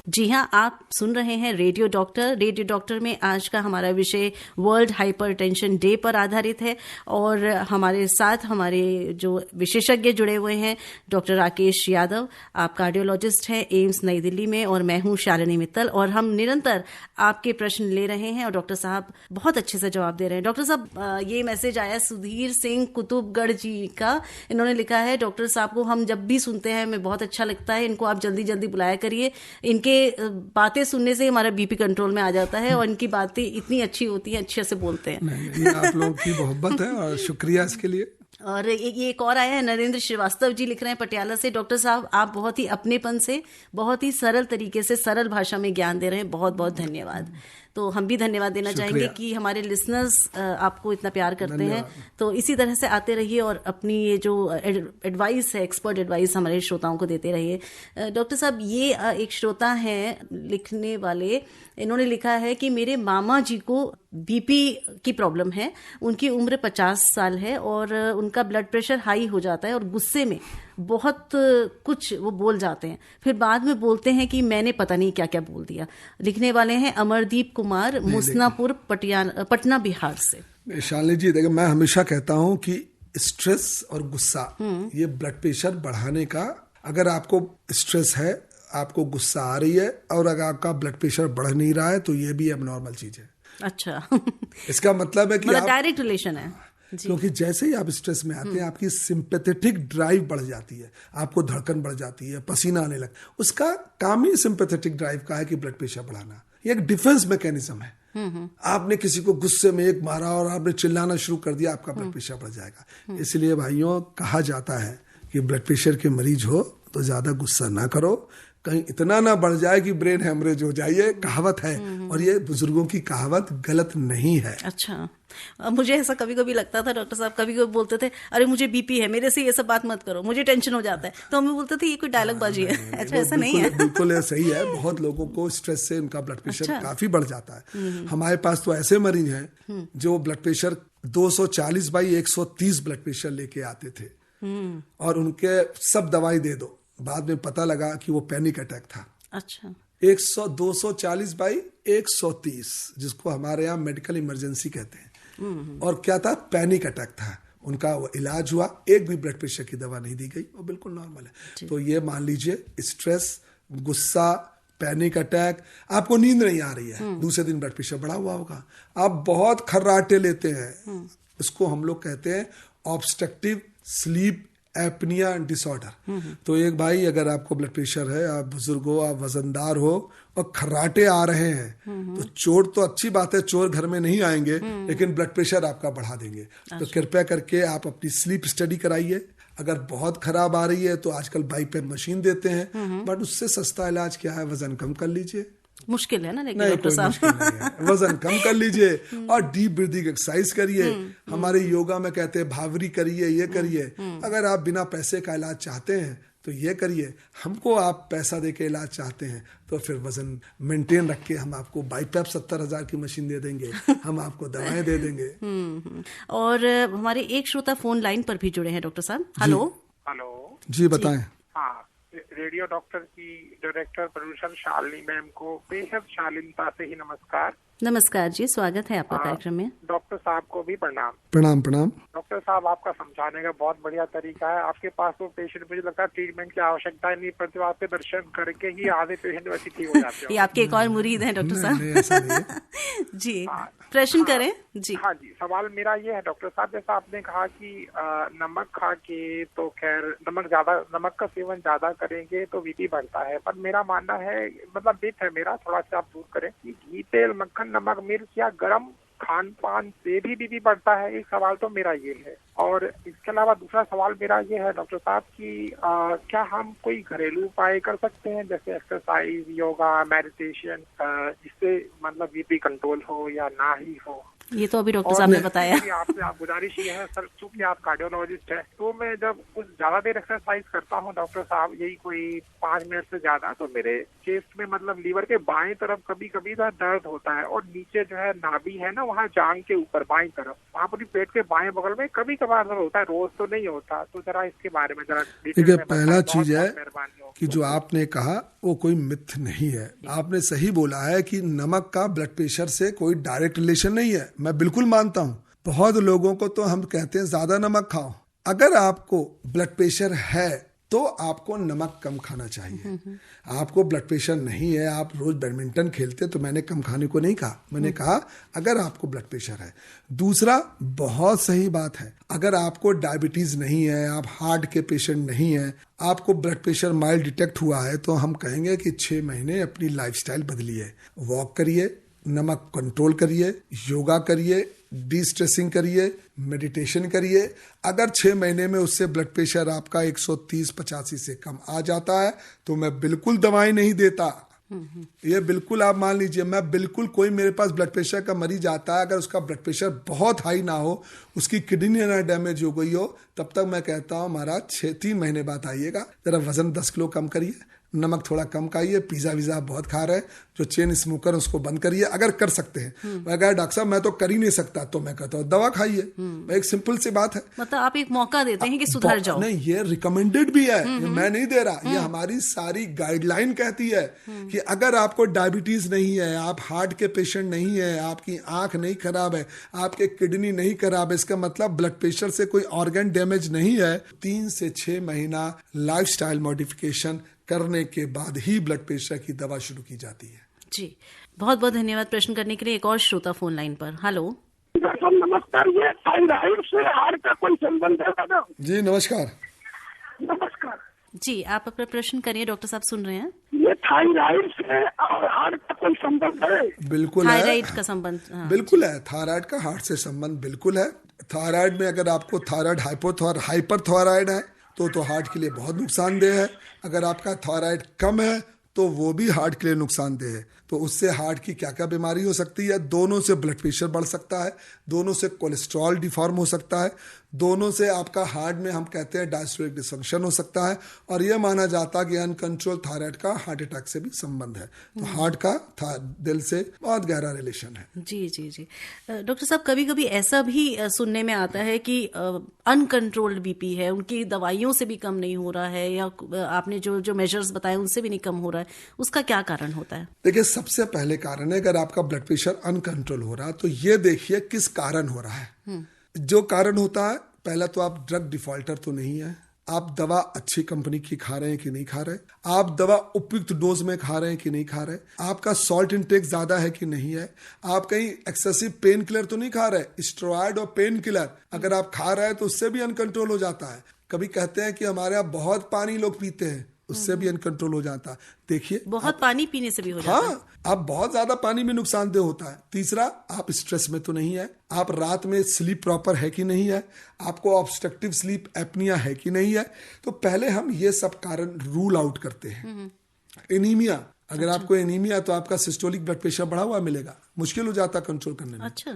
Speaker 2: जी हाँ, आप सुन रहे हैं रेडियो डॉक्टर। रेडियो डॉक्टर में आज का हमारा विषय वर्ल्ड हाइपरटेंशन डे पर आधारित है और हमारे साथ हमारे जो विशेषज्ञ जुड़े हुए हैं, डॉक्टर राकेश यादव, आप कार्डियोलॉजिस्ट हैं एम्स नई दिल्ली में, और मैं हूँ शालिनी मित्तल, और हम निरंतर आपके प्रश्न ले रहे हैं और डॉक्टर साहब बहुत अच्छे से जवाब दे रहे हैं। डॉक्टर साहब, ये मैसेज आया सुधीर सिंह कुतुबगढ़ जी का, इन्होंने लिखा है, डॉक्टर साहब को हम जब भी सुनते हैं हमें बहुत अच्छा लगता है, इनको आप जल्दी जल्दी बुलाया करिए, इनके बातें सुनने से हमारा बीपी कंट्रोल में आ जाता है और इनकी बातें इतनी अच्छी होती हैं, अच्छे से बोलते हैं।
Speaker 3: नहीं, आप लोगों की मोहब्बत है और शुक्रिया इसके लिए।
Speaker 2: और एक और आया है, नरेंद्र श्रीवास्तव जी लिख रहे हैं पटियाला से, डॉक्टर साहब आप बहुत ही अपनेपन से, बहुत ही सरल तरीके से, सरल भाषा में ज्ञान दे रहे हैं, बहुत बहुत धन्यवाद। तो हम भी धन्यवाद देना चाहेंगे कि हमारे लिसनर्स आपको इतना प्यार करते हैं। तो इसी तरह से आते रहिए और अपनी ये जो एडवाइस है, एक्सपर्ट एडवाइस हमारे श्रोताओं को देते रहिए। डॉक्टर साहब, ये एक श्रोता हैं लिखने वाले, इन्होंने लिखा है कि मेरे मामा जी को बीपी की प्रॉब्लम है, उनकी उम्र 50 साल है और उनका ब्लड प्रेशर हाई हो जाता है और गुस्से में बहुत कुछ वो बोल जाते हैं, फिर बाद में बोलते हैं कि मैंने पता नहीं क्या क्या बोल दिया। लिखने वाले हैं अमरदीप कुमार, मुसनापुर, पटना, बिहार से।
Speaker 3: शालिनी जी देखिए, मैं हमेशा कहता हूं कि स्ट्रेस और गुस्सा ये ब्लड प्रेशर बढ़ाने का, अगर आपको स्ट्रेस है, आपको गुस्सा आ रही है और अगर आपका ब्लड प्रेशर बढ़ नहीं रहा है तो ये भी एबनॉर्मल चीज है।
Speaker 2: अच्छा
Speaker 3: इसका मतलब है कि
Speaker 2: डायरेक्ट रिलेशन है,
Speaker 3: क्योंकि जैसे ही आप स्ट्रेस में आते हैं आपकी सिंपैथेटिक ड्राइव बढ़ जाती है, आपको धड़कन बढ़ जाती है, पसीना आने लग, उसका काम ही सिंपैथेटिक ड्राइव का है कि ब्लड प्रेशर बढ़ाना। ये एक डिफेंस मैकेनिज्म है। आपने किसी को गुस्से में एक मारा और आपने चिल्लाना शुरू कर दिया, आपका ब्लड प्रेशर बढ़ जाएगा। इसलिए भाइयों, कहा जाता है कि ब्लड प्रेशर के मरीज हो तो ज्यादा गुस्सा ना करो, कहीं इतना ना बढ़ जाए कि ब्रेन हेमरेज हो जाए। ये कहावत है और ये बुजुर्गों की कहावत गलत नहीं है।
Speaker 2: अच्छा, मुझे ऐसा कभी कभी लगता था डॉक्टर साहब, कभी कभी बोलते थे अरे मुझे बीपी है, मेरे से ये सब बात मत करो, मुझे टेंशन हो जाता है, तो हमें बोलते थे ये कोई डायलॉग बाजी है। अच्छा, ऐसा नहीं है।
Speaker 3: बिल्कुल ये सही है। बहुत लोगों को स्ट्रेस से उनका ब्लड प्रेशर काफी बढ़ जाता है। हमारे पास तो ऐसे मरीज हैं जो ब्लड प्रेशर 240/130 ब्लड प्रेशर लेके आते थे और उनके सब दवाई दे दो, बाद में पता लगा कि वो पैनिक अटैक था।
Speaker 2: अच्छा,
Speaker 3: 240/130 जिसको हमारे यहाँ मेडिकल इमरजेंसी कहते हैं, और क्या था, पैनिक अटैक था। उनका वो इलाज हुआ, एक भी ब्लड प्रेशर की दवा नहीं दी गई, वो बिल्कुल नॉर्मल है। तो ये मान लीजिए स्ट्रेस, गुस्सा, पैनिक अटैक, आपको नींद नहीं आ रही है, दूसरे दिन ब्लड प्रेशर बढ़ा हुआ होगा, आप बहुत खर्राटे लेते हैं, इसको हम लोग कहते हैं ऑब्स्ट्रक्टिव स्लीप एपनिया डिसऑर्डर। तो एक भाई, अगर आपको ब्लड प्रेशर है, आप बुजुर्ग हो, आप वजनदार हो और खर्राटे आ रहे हैं, तो चोट तो अच्छी बात है, चोर घर में नहीं आएंगे, लेकिन ब्लड प्रेशर आपका बढ़ा देंगे। तो कृपया करके आप अपनी स्लीप स्टडी कराइए। अगर बहुत खराब आ रही है तो आजकल बाईपेप मशीन देते हैं, बट उससे सस्ता इलाज क्या है, वजन कम कर लीजिए।
Speaker 2: मुश्किल है ना, लेकिन डॉक्टर साहब
Speaker 3: वजन कम कर लीजिए और डीप ब्रीदिंग एक्सरसाइज करिए। हमारे योगा में कहते हैं भावरी करिए, ये करिए। अगर आप बिना पैसे का इलाज चाहते हैं तो ये करिए। हमको आप पैसा देके इलाज चाहते हैं तो फिर वजन मेंटेन रख के हम आपको बाईपेप 70,000 की मशीन दे देंगे, हम आपको दवाएं दे देंगे।
Speaker 2: और हमारे एक श्रोता फोन लाइन पर भी जुड़े हैं डॉक्टर साहब। हेलो
Speaker 3: जी, बताएं।
Speaker 6: हाँ, रेडियो डॉक्टर की डायरेक्टर प्रोड्यूसर शालिनी मैम को बेहद शालीनता से ही नमस्कार।
Speaker 2: नमस्कार जी, स्वागत है आपका कार्यक्रम में।
Speaker 6: डॉक्टर साहब को भी प्रणाम।
Speaker 3: प्रणाम प्रणाम।
Speaker 6: डॉक्टर साहब, आपका समझाने का बहुत बढ़िया तरीका है। आपके पास तो पेशेंट, मुझे लगता है ट्रीटमेंट की आवश्यकता नहीं पड़ती, आपके दर्शन करके ही आधे पेशेंट वैसे ठीक हो जाते हैं।
Speaker 2: ये आपके एक और मुरीद हैं डॉक्टर साहब। जी, प्रश्न करें जी।
Speaker 6: हाँ जी, सवाल मेरा ये है डॉक्टर साहब, जैसा आपने कहा कि नमक खा के तो खैर नमक का सेवन ज्यादा करेंगे तो बीपी बढ़ता है, पर मेरा मानना है, मतलब मिथ है मेरा, थोड़ा सा आप दूर करें, कि घी, तेल, मक्खन, नमक, मिर्च या गर्म खान पान से भी बीपी बढ़ता है। एक सवाल तो मेरा ये है। और इसके अलावा दूसरा सवाल मेरा ये है डॉक्टर साहब कि क्या हम कोई घरेलू उपाय कर सकते हैं, जैसे एक्सरसाइज, योगा, मेडिटेशन, जिससे मतलब बीपी कंट्रोल हो या ना ही हो?
Speaker 2: ये तो अभी डॉक्टर साहब ने बताया।
Speaker 6: आपसे आप गुजारिश ये है सर, चूंकि आप कार्डियोलॉजिस्ट हैं, तो मैं जब कुछ ज्यादा देर एक्सरसाइज करता हूँ डॉक्टर साहब, यही कोई 5 मिनट से ज्यादा, तो मेरे चेस्ट में, मतलब लीवर के बाएं तरफ कभी कभी दर्द होता है, और नीचे जो है नाभि है ना, वहाँ जांघ के ऊपर बाएं तरफ, वहाँ पूरी पेट के बाएं बगल में कभी कभार दर्द होता है, रोज तो नहीं होता। तो जरा इसके बारे में जरा
Speaker 3: देखिए, पहला चीज है कि जो आपने कहा वो कोई मिथ नहीं है। आपने सही बोला है कि नमक का ब्लड प्रेशर से कोई डायरेक्ट रिलेशन नहीं है, मैं बिल्कुल मानता हूँ। बहुत लोगों को तो हम कहते हैं ज्यादा नमक खाओ। अगर आपको ब्लड प्रेशर है तो आपको नमक कम खाना चाहिए। आपको ब्लड प्रेशर नहीं है, आप रोज बैडमिंटन खेलते, तो मैंने कम खाने को नहीं कहा, मैंने कहा अगर आपको ब्लड प्रेशर है। दूसरा, बहुत सही बात है, अगर आपको डायबिटीज नहीं है, आप हार्ट के पेशेंट नहीं है, आपको ब्लड प्रेशर माइल्ड डिटेक्ट हुआ है, तो हम कहेंगे कि 6 महीने अपनी लाइफस्टाइल बदलिए, वॉक करिए, नमक कंट्रोल करिए, योगा करिए, डी स्ट्रेसिंग करिए, मेडिटेशन करिए। अगर 6 महीने में उससे ब्लड प्रेशर आपका 130-85 से कम आ जाता है तो मैं बिल्कुल दवाई नहीं देता। ये बिल्कुल आप मान लीजिए, मैं बिल्कुल, कोई मेरे पास ब्लड प्रेशर का मरीज आता है, अगर उसका ब्लड प्रेशर बहुत हाई ना हो, उसकी किडनी ना डैमेज हो गई हो, तब तक मैं कहता हूँ महाराज 3 महीने बाद आइएगा, जरा वजन 10 किलो कम करिए, नमक थोड़ा कम खाइए, पिज्जा विज़ा बहुत खा रहे हैं, जो चेन स्मोकर उसको बंद करिए अगर कर सकते हैं। मैं कहा डॉक्टर साहब मैं तो कर ही नहीं सकता, तो मैं कहता हूँ दवा खाइए। एक सिंपल सी बात है,
Speaker 2: मतलब आप एक मौका देते हैं कि सुधर जाओ।
Speaker 3: नहीं, ये रिकमेंडेड भी है, ये मैं नहीं दे रहा, ये हमारी सारी गाइडलाइन कहती है कि अगर आपको डायबिटीज नहीं है, आप हार्ट के पेशेंट नहीं है, आपकी आंख नहीं खराब है, आपके किडनी नहीं खराब है, इसका मतलब ब्लड प्रेशर से कोई ऑर्गन डैमेज नहीं है, 3 से 6 महीना लाइफस्टाइल मॉडिफिकेशन करने के बाद ही ब्लड प्रेशर की दवा शुरू की जाती है।
Speaker 2: जी, बहुत बहुत धन्यवाद प्रश्न करने के लिए। एक और श्रोता फोन लाइन पर। हेलो,
Speaker 7: नमस्कार, ये थायराइड से हार्ट का कोई संबंध है मैडम?
Speaker 3: जी नमस्कार।
Speaker 7: नमस्कार
Speaker 2: जी, आप अपना प्रश्न करिए, डॉक्टर साहब सुन रहे हैं।
Speaker 7: ये थायराइड से और हार्ट का कोई संबंध है?
Speaker 3: बिल्कुल है,
Speaker 2: थायराइड का संबंध। हाँ,
Speaker 3: बिल्कुल है, थायराइड का हार्ट से संबंध बिल्कुल है। थायराइड में अगर आपको थायराइड हाइपरथायराइड है तो हार्ट के लिए बहुत नुकसानदेह है। अगर आपका थायराइड कम है तो वो भी हार्ट के लिए नुकसानदेह है। तो उससे हार्ट की क्या क्या बीमारी हो सकती है? दोनों से ब्लड प्रेशर बढ़ सकता है, दोनों से कोलेस्ट्रॉल डिफॉर्म हो सकता है, दोनों से आपका हार्ट में हम कहते हैं डायस्टोलिक डिसफंक्शन हो सकता है, और यह माना जाता है कि अनकंट्रोल थायराइड का हार्ट अटैक से भी संबंध है। तो हार्ट का दिल से बहुत गहरा रिलेशन है।
Speaker 2: जी जी जी। डॉक्टर साहब, कभी कभी ऐसा भी सुनने में आता है कि अनकंट्रोल्ड बीपी है, उनकी दवाइयों से भी कम नहीं हो रहा है, या आपने जो मेजर्स बताए उनसे भी नहीं कम हो रहा है, उसका क्या कारण होता है?
Speaker 3: देखिए, सबसे पहले कारण है, अगर आपका ब्लड प्रेशर अनकंट्रोल हो रहा है तो ये देखिए किस कारण हो रहा है। जो कारण होता है, पहला तो आप ड्रग डिफॉल्टर तो नहीं है, आप दवा अच्छी कंपनी की खा रहे हैं कि नहीं खा रहे, आप दवा उपयुक्त डोज में खा रहे हैं कि नहीं खा रहे, आपका सॉल्ट इंटेक ज्यादा है कि नहीं है, आप कहीं एक्सेसिव पेन किलर तो नहीं खा रहे, स्टेरॉइड और पेन किलर अगर आप खा रहे हैं तो उससे भी अनकंट्रोल हो जाता है। कभी कहते हैं कि हमारे यहाँ बहुत पानी लोग पीते हैं, उससे भी अनकंट्रोल हो जाता है। देखिए,
Speaker 2: बहुत पानी पीने से भी हो जाता है।
Speaker 3: हाँ, आप बहुत ज्यादा पानी में नुकसानदेह होता है। तीसरा, आप स्ट्रेस में तो नहीं है, आप रात में स्लीप प्रॉपर है कि नहीं है, आपको ऑब्स्ट्रक्टिव स्लीप एपनिया है कि नहीं है। तो पहले हम ये सब कारण रूल आउट करते हैं। एनीमिया, अगर आपको एनीमिया तो आपका सिस्टोलिक ब्लड प्रेशर बढ़ा हुआ मिलेगा, मुश्किल हो जाता कंट्रोल करने में।
Speaker 2: अच्छा।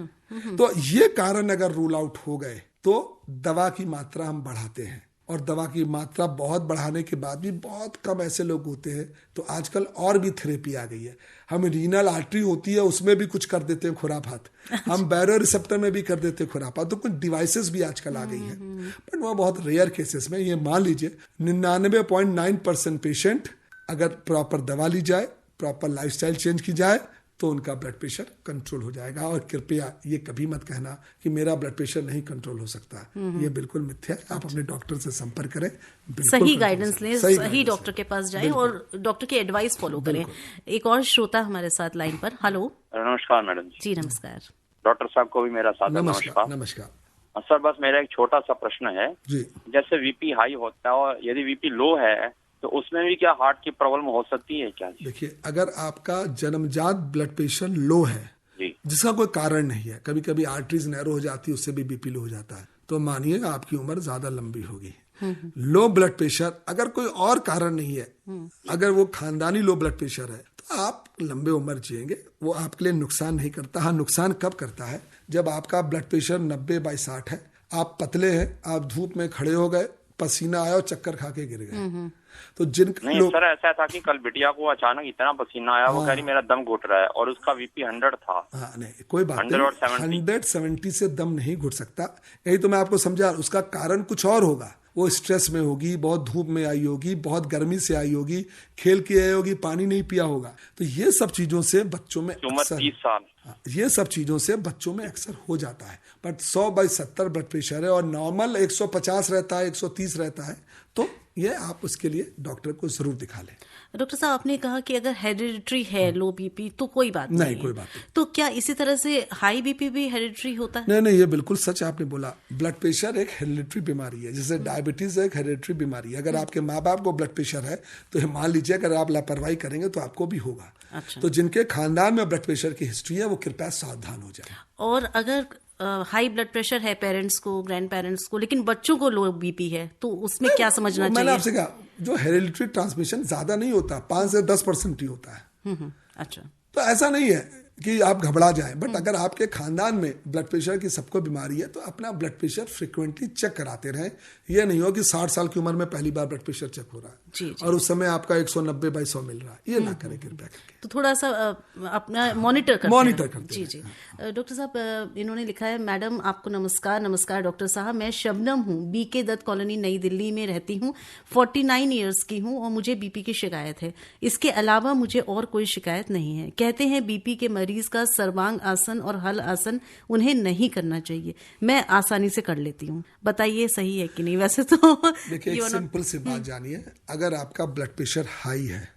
Speaker 3: तो ये कारण अगर रूल आउट हो गए तो दवा की मात्रा हम बढ़ाते हैं, और दवा की मात्रा बहुत बढ़ाने के बाद भी बहुत कम ऐसे लोग होते हैं। तो आजकल और भी थेरेपी आ गई है, हम रीनल आर्टरी होती है उसमें भी कुछ कर देते हैं खुरापात, हम बैरो रिसेप्टर में भी कर देते हैं खुरापात। तो कुछ डिवाइसेस भी आजकल आ गई है, बट वो बहुत रेयर केसेस में। ये मान लीजिए 99.9% पेशेंट अगर प्रॉपर दवा ली जाए, प्रॉपर लाइफस्टाइल चेंज की जाए, तो उनका ब्लड प्रेशर कंट्रोल हो जाएगा। और कृपया ये कभी मत कहना कि मेरा ब्लड प्रेशर नहीं कंट्रोल हो सकता, ये बिल्कुल मिथ्या है। आप अपने डॉक्टर से संपर्क करें,
Speaker 2: सही गाइडेंस लें, सही डॉक्टर के पास जाएं और डॉक्टर की एडवाइस फॉलो करें। एक और श्रोता हमारे साथ लाइन पर। हेलो,
Speaker 8: नमस्कार मैडम जी।
Speaker 2: नमस्कार।
Speaker 8: डॉक्टर साहब को भी मेरा सादर नमस्कार।
Speaker 3: नमस्कार
Speaker 8: सर, बस मेरा एक छोटा सा प्रश्न है
Speaker 3: जी।
Speaker 8: जैसे वीपी हाई होता है और यदि वीपी लो है तो उसमें भी क्या हार्ट की प्रॉब्लम हो सकती है क्या?
Speaker 3: देखिए, अगर आपका जन्मजात ब्लड प्रेशर लो है
Speaker 8: जी,
Speaker 3: जिसका कोई कारण नहीं है, कभी कभी आर्टरीज नैरो हो जाती है, उससे भी बीपी लो हो जाता है, तो मानिए आपकी उम्र ज्यादा लंबी होगी। लो ब्लड प्रेशर अगर कोई और कारण नहीं है, अगर वो खानदानी लो ब्लड प्रेशर है, तो आप लंबे उम्र जिएंगे, वो आपके लिए नुकसान नहीं करता। हाँ, नुकसान कब करता है? जब आपका ब्लड प्रेशर 90/60 है, आप पतले हैं, आप धूप में खड़े हो गए, पसीना आया और चक्कर खा के गिर गए। तो जिनका
Speaker 8: नहीं सर, ऐसा था कि कल बिटिया को अचानक इतना पसीना आया, वो कह रही मेरा दम घुट रहा है, और उसका वीपी 100 था।
Speaker 3: हाँ, नहीं कोई बात
Speaker 8: 100 और 70।
Speaker 3: 170 से दम नहीं घुट सकता। यही तो मैं आपको समझा, उसका कारण कुछ और होगा। वो स्ट्रेस में होगी, बहुत धूप में आई होगी, बहुत गर्मी से आई होगी, खेल के आई होगी, पानी नहीं पिया होगा। तो ये सब चीजों से बच्चों में
Speaker 8: उम्र 30 साल,
Speaker 3: ये सब चीजों से बच्चों में अक्सर हो जाता है। बट 100/70 ब्लड प्रेशर है और नॉर्मल 150 रहता है, 130 रहता है, तो ये आप उसके लिए डॉक्टर को जरूर दिखा लें।
Speaker 2: डॉक्टर साहब, आपने कहा कि अगर हेरिडिटरी है लो बीपी तो कोई बात नहीं,
Speaker 3: कोई बात नहीं।
Speaker 2: तो क्या इसी तरह से हाई बीपी भी हेरिडिटरी होता है?
Speaker 3: नहीं, ये बिल्कुल सच आपने बोला। ब्लड प्रेशर एक हेरिडिटरी बीमारी है, जैसे डायबिटीज एक हेरिडिटरी बीमारी है। अगर आपके माँ बाप को ब्लड प्रेशर है तो मान लीजिए अगर आप लापरवाही करेंगे तो आपको भी होगा।
Speaker 2: अच्छा।
Speaker 3: तो जिनके खानदान में ब्लड प्रेशर की हिस्ट्री है वो कृपया सावधान हो जाए।
Speaker 2: और अगर हाई ब्लड प्रेशर है पेरेंट्स को, ग्रैंड पेरेंट्स को, लेकिन बच्चों को लो बीपी है, तो उसमें क्या समझना चाहिए?
Speaker 3: मैंने आपसे कहा जो हेरिडिटरी ट्रांसमिशन ज्यादा नहीं होता, 5 से 10% ही होता है।
Speaker 2: अच्छा।
Speaker 3: तो ऐसा नहीं है कि आप घबरा जाएं, बट अगर आपके खानदान में ब्लड प्रेशर की सबको बीमारी है तो अपना ब्लड प्रेशर फ्रिक्वेंटली चेक कराते रहें। यह नहीं हो कि 60 साल की उम्र में पहली बार ब्लड प्रेशर चेक हो रहा है
Speaker 2: जी।
Speaker 3: और उस समय आपका 190/100 मिल रहा है, ये ना करें कृपया करके।
Speaker 2: तो थोड़ा सा अपना मॉनिटर करते
Speaker 3: हैं।
Speaker 2: जी। डॉक्टर साहब इन्होंने लिखा है, मैडम आपको नमस्कार डॉक्टर साहब, मैं शबनम हूँ, बीके दत्त कॉलोनी नई दिल्ली में रहती हूँ, 49 ईयर्स की हूँ और मुझे बीपी की शिकायत है। इसके अलावा मुझे और कोई शिकायत नहीं है। कहते हैं बीपी के मरीज का सर्वांग आसन और हल आसन उन्हें नहीं करना चाहिए, मैं आसानी से कर लेती हूँ, बताइए सही है कि नहीं? वैसे तो
Speaker 3: देखिए, एक सिंपल सी बात जानिए, अगर आपका ब्लड प्रेशर हाई है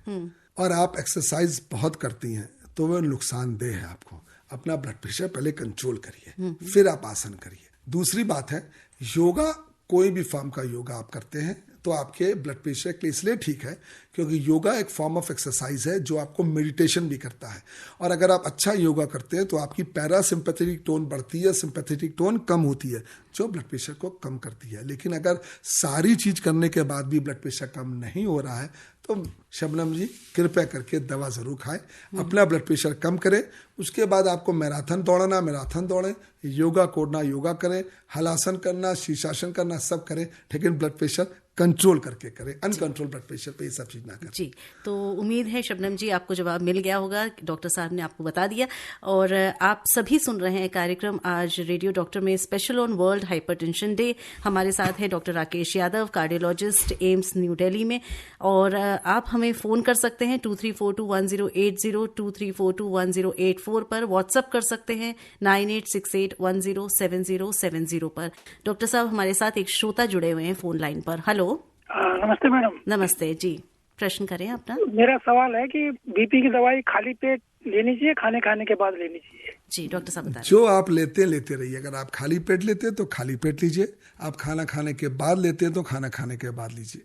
Speaker 3: और आप एक्सरसाइज बहुत करती हैं तो वह नुकसानदेह है। आपको अपना ब्लड प्रेशर पहले कंट्रोल करिए, फिर आप आसन करिए। दूसरी बात है, योगा, कोई भी फॉर्म का योगा आप करते हैं तो आपके ब्लड प्रेशर के लिए इसलिए ठीक है क्योंकि योगा एक फॉर्म ऑफ एक्सरसाइज है जो आपको मेडिटेशन भी करता है। और अगर आप अच्छा योगा करते हैं तो आपकी पैरासिम्पैथेटिक टोन बढ़ती है, सिंपैथेटिक टोन कम होती है, जो ब्लड प्रेशर को कम करती है। लेकिन अगर सारी चीज करने के बाद भी ब्लड प्रेशर कम नहीं हो रहा है तो शबनम जी कृपया करके दवा जरूर खाएं, अपना ब्लड प्रेशर कम करें। उसके बाद आपको मैराथन दौड़ें, योगा करना योगा करें, हलासन करना, शीर्षासन करना, सब करें, लेकिन ब्लड प्रेशर कंट्रोल करके करें। अनकंट्रोल ब्लड प्रेशर पे ये सब चीज ना करें।
Speaker 2: जी, तो उम्मीद है शबनम जी आपको जवाब मिल गया होगा, डॉक्टर साहब ने आपको बता दिया। और आप सभी सुन रहे हैं कार्यक्रम आज रेडियो डॉक्टर में special on world hypertension day. हमारे साथ है doctor Rakesh Yadav, cardiologist, AIIMS new Delhi में। और आप हमें फोन कर सकते हैं 23421080, 23421084 पर, व्हाट्सएप कर सकते हैं 9868107070 पर। डॉक्टर साहब हमारे साथ एक श्रोता जुड़े हुए हैं फोन लाइन पर। हेलो।
Speaker 7: नमस्ते मैडम।
Speaker 2: नमस्ते जी, प्रश्न करें अपना।
Speaker 7: मेरा सवाल है कि बीपी की दवाई खाली पेट लेनी चाहिए, खाने के बाद लेनी चाहिए?
Speaker 2: जी डॉक्टर साहब बता रहे हैं।
Speaker 3: जो आप लेते रहिए। अगर आप खाली पेट लेते हैं तो खाली पेट लीजिए, आप खाना खाने के बाद लेते हैं तो खाना खाने के बाद लीजिए।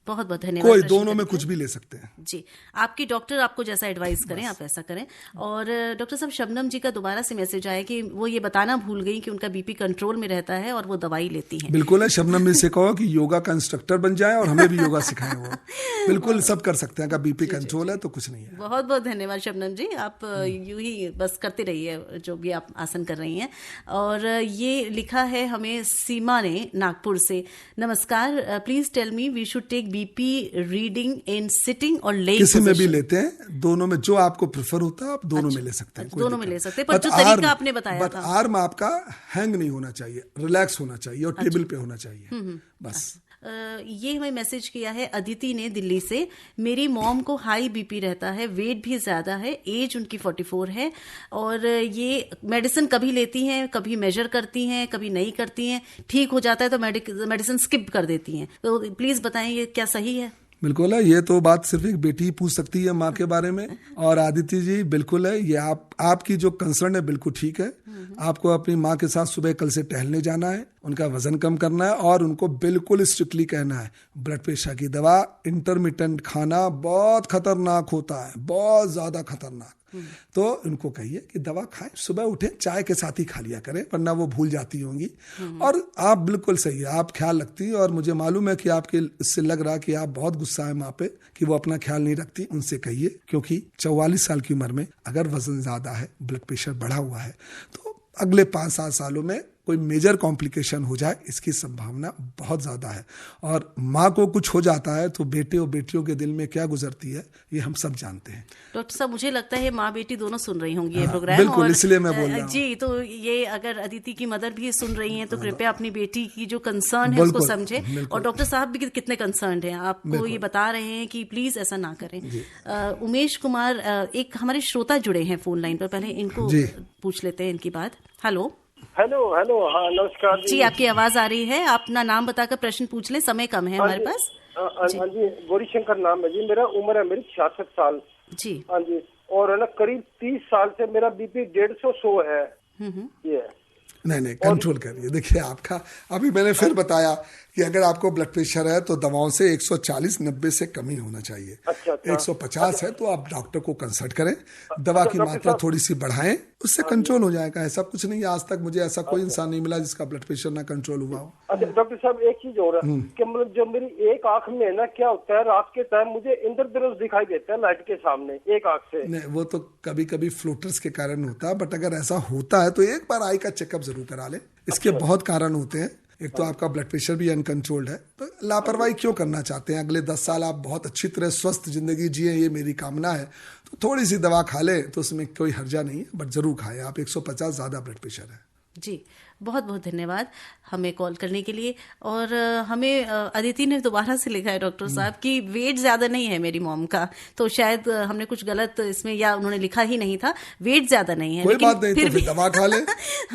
Speaker 2: बहुत बहुत धन्यवाद।
Speaker 3: कोई दोनों में कुछ भी ले सकते हैं।
Speaker 2: जी, आपकी डॉक्टर आपको जैसा एडवाइस करें आप ऐसा करें। और डॉक्टर साहब शबनम जी का दोबारा से मैसेज आया कि वो ये बताना भूल गई कि उनका बीपी कंट्रोल में रहता है और वो दवाई लेती हैं।
Speaker 3: बिल्कुल है, शबनम जी से कहो कि योगा का इंस्ट्रक्टर बन जाए और हमें भी योगा सिखाएं। वो बिल्कुल सब कर सकते हैं, अगर बीपी कंट्रोल है तो कुछ नहीं है।
Speaker 2: बहुत बहुत धन्यवाद शबनम जी, आप यूं ही बस करते रहिए जो भी आप आसन कर रही हैं। और ये लिखा है हमें सीमा ने नागपुर से, नमस्कार, please tell me we should take BP reading in sitting और लेइंग
Speaker 3: किसी में भी लेते हैं, दोनों में जो आपको प्रेफर होता है आप दोनों में ले सकते हैं।
Speaker 2: दोनों में ले सकते हैं, पर जो तरीका आपने बताया था,
Speaker 3: आर्म आपका हैंग नहीं होना चाहिए, रिलैक्स होना चाहिए और टेबल पे होना चाहिए बस।
Speaker 2: ये हमें मैसेज किया है अदिति ने दिल्ली से, मेरी मॉम को हाई बीपी रहता है, वेट भी ज्यादा है, एज उनकी 44 है और ये मेडिसिन कभी लेती हैं, कभी मेजर करती हैं, कभी नहीं करती हैं, ठीक हो जाता है तो मेडिसिन स्किप कर देती हैं। तो प्लीज बताएं ये क्या सही है?
Speaker 3: बिल्कुल है, ये तो बात सिर्फ एक बेटी ही पूछ सकती है माँ के बारे में। और आदित्य जी बिल्कुल है, ये आपकी जो कंसर्न है बिल्कुल ठीक है। आपको अपनी माँ के साथ सुबह कल से टहलने जाना है, उनका वजन कम करना है और उनको बिल्कुल स्ट्रिक्टली कहना है ब्लड प्रेशर की दवा इंटरमिटेंट खाना बहुत खतरनाक होता है, बहुत ज्यादा खतरनाक। तो उनको कहिए कि दवा खाएं, सुबह उठे चाय के साथ ही खा लिया करें, वरना वो भूल जाती होंगी। और आप बिल्कुल सही है, आप ख्याल रखती हैं और मुझे मालूम है कि आपके इससे लग रहा कि आप बहुत गुस्सा है माँ पे कि वो अपना ख्याल नहीं रखती। उनसे कहिए, क्योंकि 44 साल की उम्र में अगर वजन ज्यादा है, ब्लड प्रेशर बढ़ा हुआ है तो अगले 5-7 सालों में कोई मेजर कॉम्प्लिकेशन हो जाए इसकी संभावना बहुत ज्यादा है। और माँ को कुछ हो जाता है तो बेटे और बेटियों के दिल में क्या गुजरती है ये हम सब जानते हैं।
Speaker 2: डॉक्टर साहब मुझे लगता है माँ बेटी दोनों सुन रही होंगी ये प्रोग्राम।
Speaker 3: बिल्कुल, इसलिए मैं बोल रहा हूँ।
Speaker 2: जी, तो ये अगर अदिति की मदर भी सुन रही हैं तो कृपया अपनी बेटी की जो कंसर्न है उसको समझे। और डॉक्टर साहब भी कितने कंसर्न हैं, आपको ये बता रहे हैं कि प्लीज ऐसा ना करें। उमेश कुमार एक हमारे श्रोता जुड़े हैं फोन लाइन पर, पहले इनको पूछ लेते हैं इनकी बात। हेलो।
Speaker 7: हाँ नमस्कार
Speaker 2: जी, आपकी आवाज आ रही है, अपना नाम बताकर प्रश्न पूछ लें, समय कम है हमारे पास।
Speaker 7: हाँ जी, गौरीशंकर नाम है जी मेरा, उम्र है मेरी 66 साल
Speaker 2: जी।
Speaker 7: हाँ जी, और है ना करीब 30 साल से मेरा बीपी 150-100 है। ये
Speaker 3: नहीं कंट्रोल करिए। देखिए आपका अभी मैंने फिर बताया कि अगर आपको ब्लड प्रेशर है तो दवाओं से 140/90 से कम ही होना चाहिए।
Speaker 7: अच्छा।
Speaker 3: 150 है तो आप डॉक्टर को कंसल्ट करें, दवा की मात्रा थोड़ी सी बढ़ाएं, उससे कंट्रोल हो जाएगा। ऐसा कुछ नहीं है, आज तक मुझे ऐसा कोई इंसान नहीं मिला जिसका ब्लड प्रेशर ना कंट्रोल हुआ हो।
Speaker 7: अच्छा डॉक्टर साहब, एक चीज और है कि मतलब जो मेरी एक आंख में है ना, क्या होता है रात के टाइम मुझे इंद्रधनुष दिखाई देता है लाइट के सामने एक आंख से।
Speaker 3: नहीं, वो तो कभी कभी फ्लोटर्स के कारण होता है, बट अगर ऐसा होता है तो एक बार आई का चेकअप जरूर करा ले। इसके बहुत कारण होते हैं। एक तो आपका ब्लड प्रेशर भी अनकंट्रोल्ड है, तो लापरवाही क्यों करना चाहते हैं? अगले 10 साल आप बहुत अच्छी तरह स्वस्थ जिंदगी जिए, ये मेरी कामना है। तो थोड़ी सी दवा खा ले तो उसमें कोई हर्जा नहीं है, बट जरूर खाएं। आप 150 ज्यादा ब्लड प्रेशर है।
Speaker 2: जी, बहुत बहुत धन्यवाद हमें कॉल करने के लिए। और हमें अदिति ने दोबारा से लिखा है डॉक्टर साहब कि वेट ज्यादा नहीं है मेरी मॉम का, तो शायद हमने कुछ गलत इसमें, या उन्होंने लिखा ही नहीं था, वेट ज्यादा नहीं है।
Speaker 3: कोई
Speaker 2: लेकिन
Speaker 3: बात नहीं,
Speaker 2: फिर
Speaker 3: तो फिर दवा खा ले।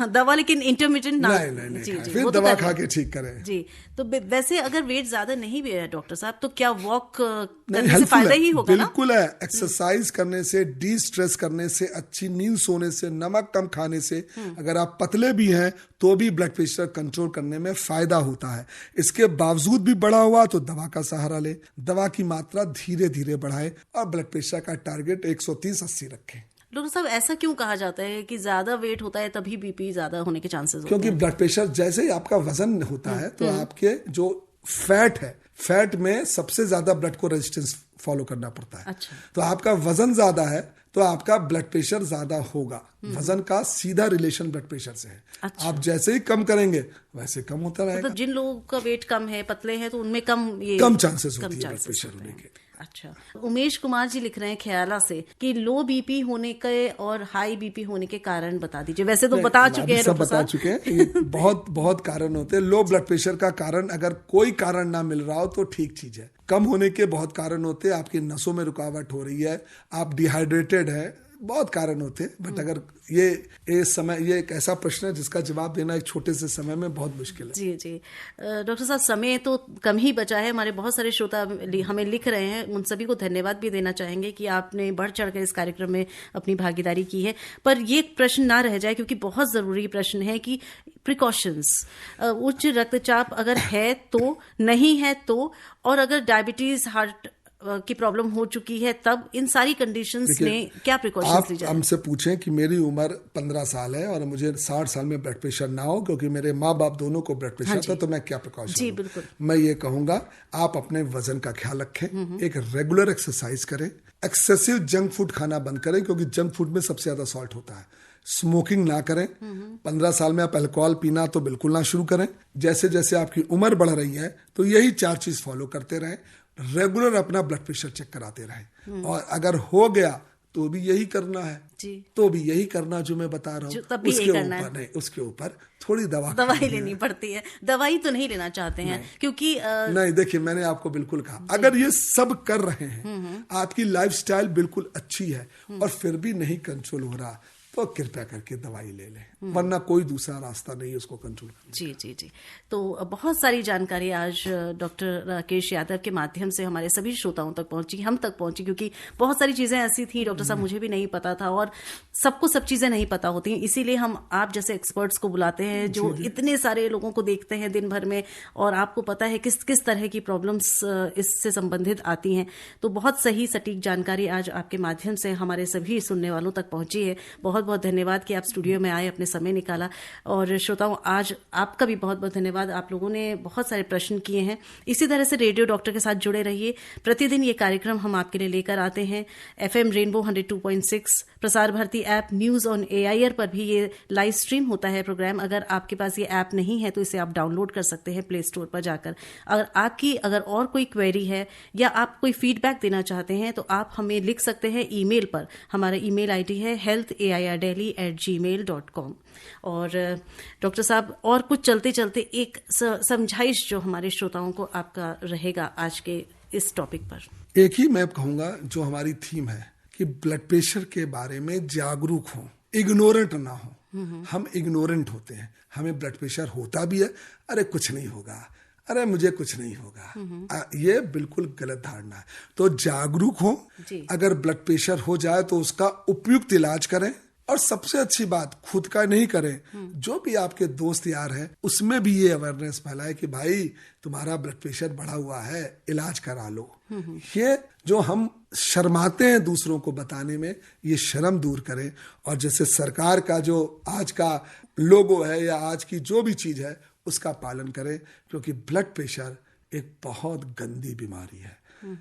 Speaker 2: दवा लेकिन इंटरमिटेंट ना।
Speaker 3: नहीं,
Speaker 2: जी,
Speaker 3: फिर
Speaker 2: वो
Speaker 3: दवा
Speaker 2: तो
Speaker 3: खा के ठीक करें।
Speaker 2: जी, तो वैसे अगर वेट ज्यादा नहीं भी है डॉक्टर साहब, तो क्या वॉक करने से
Speaker 3: हेल्पफुल
Speaker 2: फायदा
Speaker 3: है,
Speaker 2: ही होगा ना?
Speaker 3: बिल्कुल है। एक्सरसाइज करने से, डी स्ट्रेस करने से, अच्छी नींद सोने से, नमक कम खाने से, अगर आप पतले भी हैं तो भी ब्लड प्रेशर कंट्रोल करने में फायदा होता है। इसके बावजूद भी बढ़ा हुआ तो दवा का सहारा ले, दवा की मात्रा धीरे धीरे बढ़ाएं और ब्लड प्रेशर का टारगेट 130/80 रखें।
Speaker 2: डॉक्टर साहब, ऐसा क्यों कहा जाता है कि ज्यादा वेट होता है तभी बीपी ज्यादा होने के चांसेस होते हैं?
Speaker 3: क्योंकि ब्लड प्रेशर जैसे ही आपका वजन होता है तो आपके जो फैट है, फैट में सबसे ज्यादा ब्लड को रेजिस्टेंस फॉलो करना पड़ता है।
Speaker 2: अच्छा।
Speaker 3: तो आपका वजन ज्यादा है तो आपका ब्लड प्रेशर ज्यादा होगा। वजन का सीधा रिलेशन ब्लड प्रेशर से है।
Speaker 2: अच्छा।
Speaker 3: आप जैसे ही कम करेंगे वैसे कम होता रहेगा।
Speaker 2: मतलब जिन लोगों का वेट कम है, पतले हैं, तो उनमें
Speaker 3: कम चांसेस होती है ब्लड प्रेशर होने के।
Speaker 2: अच्छा, उमेश कुमार जी लिख रहे हैं ख्याला से कि लो बीपी होने के और हाई बीपी होने के कारण बता दीजिए। वैसे तो बता चुके हैं,
Speaker 3: सब बता चुके हैं। ये बहुत कारण होते हैं। लो ब्लड प्रेशर का कारण अगर कोई कारण ना मिल रहा हो तो ठीक चीज है। कम होने के बहुत कारण होते हैं। आपकी नसों में रुकावट हो रही है, आप डिहाइड्रेटेड है, बहुत कारण होते हैं। बट अगर ये एक ऐसा प्रश्न है जिसका जवाब देना एक छोटे से समय में बहुत मुश्किल है।
Speaker 2: जी डॉक्टर साहब, समय तो कम ही बचा है। हमारे बहुत सारे श्रोता हमें लिख रहे हैं, उन सभी को धन्यवाद भी देना चाहेंगे कि आपने बढ़ चढ़ कर इस कार्यक्रम में अपनी भागीदारी की है। पर ये प्रश्न ना रह जाए, क्योंकि बहुत जरूरी प्रश्न है कि प्रिकॉशंस, उच्च रक्तचाप अगर है तो, नहीं है तो, और अगर डायबिटीज, हार्ट की प्रॉब्लम हो चुकी है, तब इन सारी कंडीशंस में क्या प्रिकॉशंस ली जाए?
Speaker 3: आप हमसे पूछें कि मेरी उम्र 15 साल है और मुझे 60 साल में ब्लड प्रेशर ना हो, क्योंकि मेरे माँ बाप दोनों को ब्लड प्रेशर था, तो मैं क्या प्रिकॉशन?
Speaker 2: जी बिल्कुल।
Speaker 3: मैं ये कहूंगा, आप अपने वजन का ख्याल रखें, एक रेगुलर एक्सरसाइज करें, एक्सेसिव जंक फूड खाना बंद करें, क्योंकि जंक फूड में सबसे ज्यादा सॉल्ट होता है। स्मोकिंग ना करें। 15 साल में आप अल्कोहल पीना तो बिल्कुल ना शुरू करें। जैसे जैसे आपकी उम्र बढ़ रही है तो यही 4 चीज फॉलो करते रहें। रेगुलर अपना ब्लड प्रेशर चेक कराते रहें, और अगर हो गया तो भी यही करना है जी, तो भी यही करना जो मैं बता रहा हूँ। उसके ऊपर नहीं, उसके ऊपर थोड़ी दवाई लेनी पड़ती है। दवाई तो नहीं लेना चाहते हैं क्योंकि नहीं, देखिए मैंने आपको बिल्कुल कहा, अगर ये सब कर रहे हैं, आपकी लाइफस्टाइल बिल्कुल अच्छी है और फिर भी नहीं कंट्रोल हो रहा, तो कृपया करके दवाई ले लें, वरना कोई दूसरा रास्ता नहीं है उसको कंट्रोल करने का। जी। तो बहुत सारी जानकारी आज डॉक्टर राकेश यादव के माध्यम से हमारे सभी श्रोताओं तक पहुंची, हम तक पहुंची, क्योंकि बहुत सारी चीजें ऐसी थी डॉक्टर साहब मुझे भी नहीं पता था, और सबको सब चीजें नहीं पता होती हैं। इसीलिए हम आप जैसे एक्सपर्ट्स को बुलाते हैं जो इतने सारे लोगों को देखते हैं दिन भर में, और आपको पता है किस किस तरह की प्रॉब्लम्स इससे संबंधित आती हैं। तो बहुत सही सटीक जानकारी आज आपके माध्यम से हमारे सभी सुनने वालों तक पहुंची है। बहुत बहुत धन्यवाद कि आप स्टूडियो में आए, अपने समय निकाला। और श्रोताओं, आज आपका भी बहुत बहुत धन्यवाद। आप लोगों ने बहुत सारे प्रश्न किए हैं। इसी तरह से रेडियो डॉक्टर के साथ जुड़े रहिए। प्रतिदिन ये कार्यक्रम हम आपके लिए लेकर आते हैं। FM rainbow 102.6, Prasar Bharati app, news on AIR पर भी ये लाइव स्ट्रीम होता है प्रोग्राम। अगर आपके पास ये ऐप नहीं है तो इसे आप डाउनलोड कर सकते हैं प्ले स्टोर पर जाकर। अगर और कोई क्वेरी है या आप कोई फीडबैक देना चाहते हैं तो आप हमें लिख सकते हैं ईमेल पर। हमारा ईमेल ID है healthairdelhi@gmail.com। और डॉक्टर साहब, और कुछ चलते चलते एक समझाइश जो हमारे श्रोताओं को आपका रहेगा आज के इस टॉपिक पर। एक ही मैं कहूंगा, जो हमारी थीम है कि ब्लड प्रेशर के बारे में जागरूक हो, इग्नोरेंट ना हो। हम इग्नोरेंट होते हैं, हमें ब्लड प्रेशर होता भी है, अरे कुछ नहीं होगा, अरे मुझे कुछ नहीं होगा, ये बिल्कुल गलत धारणा है। तो जागरूक हो, अगर ब्लड प्रेशर हो जाए तो उसका उपयुक्त इलाज करें, और सबसे अच्छी बात, खुद का नहीं करें, जो भी आपके दोस्त यार हैं उसमें भी ये अवेयरनेस फैलाए कि भाई तुम्हारा ब्लड प्रेशर बढ़ा हुआ है, इलाज करा लो। ये जो हम शर्माते हैं दूसरों को बताने में, ये शर्म दूर करें। और जैसे सरकार का जो आज का लोगो है या आज की जो भी चीज है उसका पालन करें, क्योंकि ब्लड प्रेशर एक बहुत गंदी बीमारी है।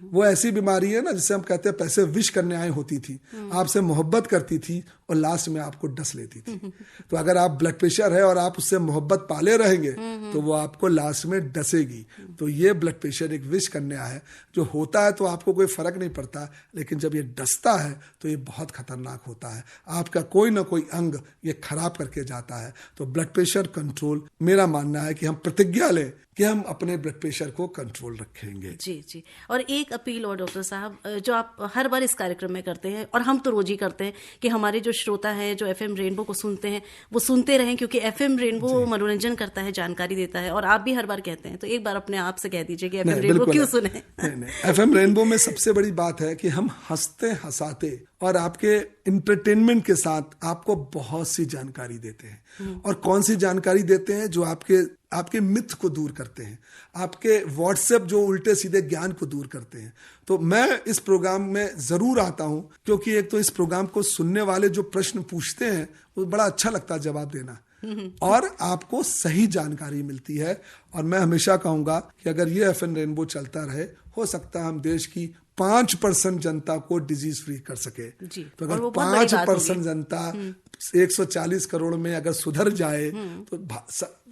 Speaker 3: वो ऐसी बीमारी है ना, जिसे हम कहते हैं पैसे विश करने आए होती थी, आपसे मोहब्बत करती थी और लास्ट में आपको डस लेती थी। तो अगर आप ब्लड प्रेशर है और आप उससे मोहब्बत पाले रहेंगे तो वो आपको लास्ट में डसेगी। तो ये ब्लड प्रेशर एक विश करने आया है, जो होता है तो आपको कोई फर्क नहीं पड़ता, लेकिन जब ये डसता है तो ये बहुत खतरनाक होता है, आपका कोई ना कोई अंग ये खराब करके जाता है। तो ब्लड प्रेशर कंट्रोल, मेरा मानना है कि हम प्रतिज्ञा लें कि हम अपने ब्लड प्रेशर को कंट्रोल रखेंगे।
Speaker 2: जी जी। और एक अपील और डॉक्टर साहब, जो आप हर बार इस कार्यक्रम में करते हैं और हम तो रोज ही करते हैं, कि हमारे जो श्रोता हैं जो एफएम रेनबो को सुनते हैं वो सुनते रहें, क्योंकि एफएम रेनबो मनोरंजन करता है, जानकारी देता है। और आप भी हर बार कहते हैं, तो एक बार अपने आप से कह दीजिए कि एफएम रेनबो क्यों सुने।
Speaker 3: एफएम रेनबो में सबसे बड़ी बात है कि हम हंसते हंसाते और आपके इंटरटेनमेंट के साथ आपको बहुत सी जानकारी देते हैं। और कौन सी जानकारी देते हैं? जो आपके मिथ को दूर करते हैं, आपके व्हाट्सएप जो उल्टे सीधे ज्ञान को दूर करते हैं। तो मैं इस प्रोग्राम में जरूर आता हूं, क्योंकि एक तो इस प्रोग्राम को सुनने वाले जो प्रश्न पूछते हैं वो बड़ा अच्छा लगता है जवाब देना, और आपको सही जानकारी मिलती है। और मैं हमेशा कहूंगा कि अगर ये एफएम रेनबो चलता रहे, हो सकता है हम देश की 5% जनता को डिजीज फ्री कर सके। तो अगर 5% जनता 140 करोड़ में अगर सुधर जाए तो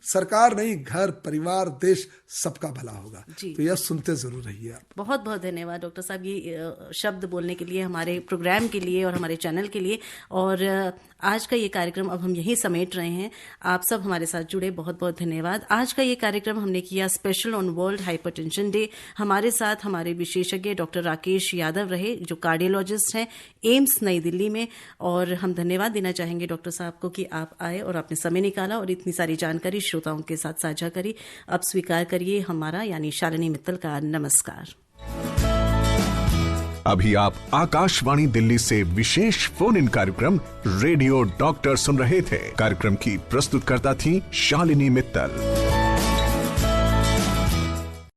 Speaker 3: सरकार नहीं, घर, परिवार, देश सबका भला होगा। तो यह सुनते जरूर रहिए आप।
Speaker 2: बहुत बहुत धन्यवाद डॉक्टर साहब, ये शब्द बोलने के लिए, हमारे प्रोग्राम के लिए और हमारे चैनल के लिए। और आज का ये कार्यक्रम अब हम यहीं समेट रहे हैं। आप सब हमारे साथ जुड़े, बहुत बहुत धन्यवाद। आज का ये कार्यक्रम हमने किया special on world hypertension day. हमारे साथ हमारे विशेषज्ञ डॉक्टर राकेश यादव रहे, जो कार्डियोलॉजिस्ट हैं एम्स नई दिल्ली में। और हम धन्यवाद देना चाहेंगे डॉक्टर साहब को कि आप आए और आपने समय निकाला और इतनी सारी जानकारी श्रोताओं के साथ साझा करी। अब स्वीकार करिए हमारा, यानी शालिनी मित्तल का नमस्कार।
Speaker 1: अभी आप आकाशवाणी दिल्ली से विशेष फोन इन कार्यक्रम रेडियो डॉक्टर सुन रहे थे। कार्यक्रम की प्रस्तुतकर्ता थी शालिनी मित्तल।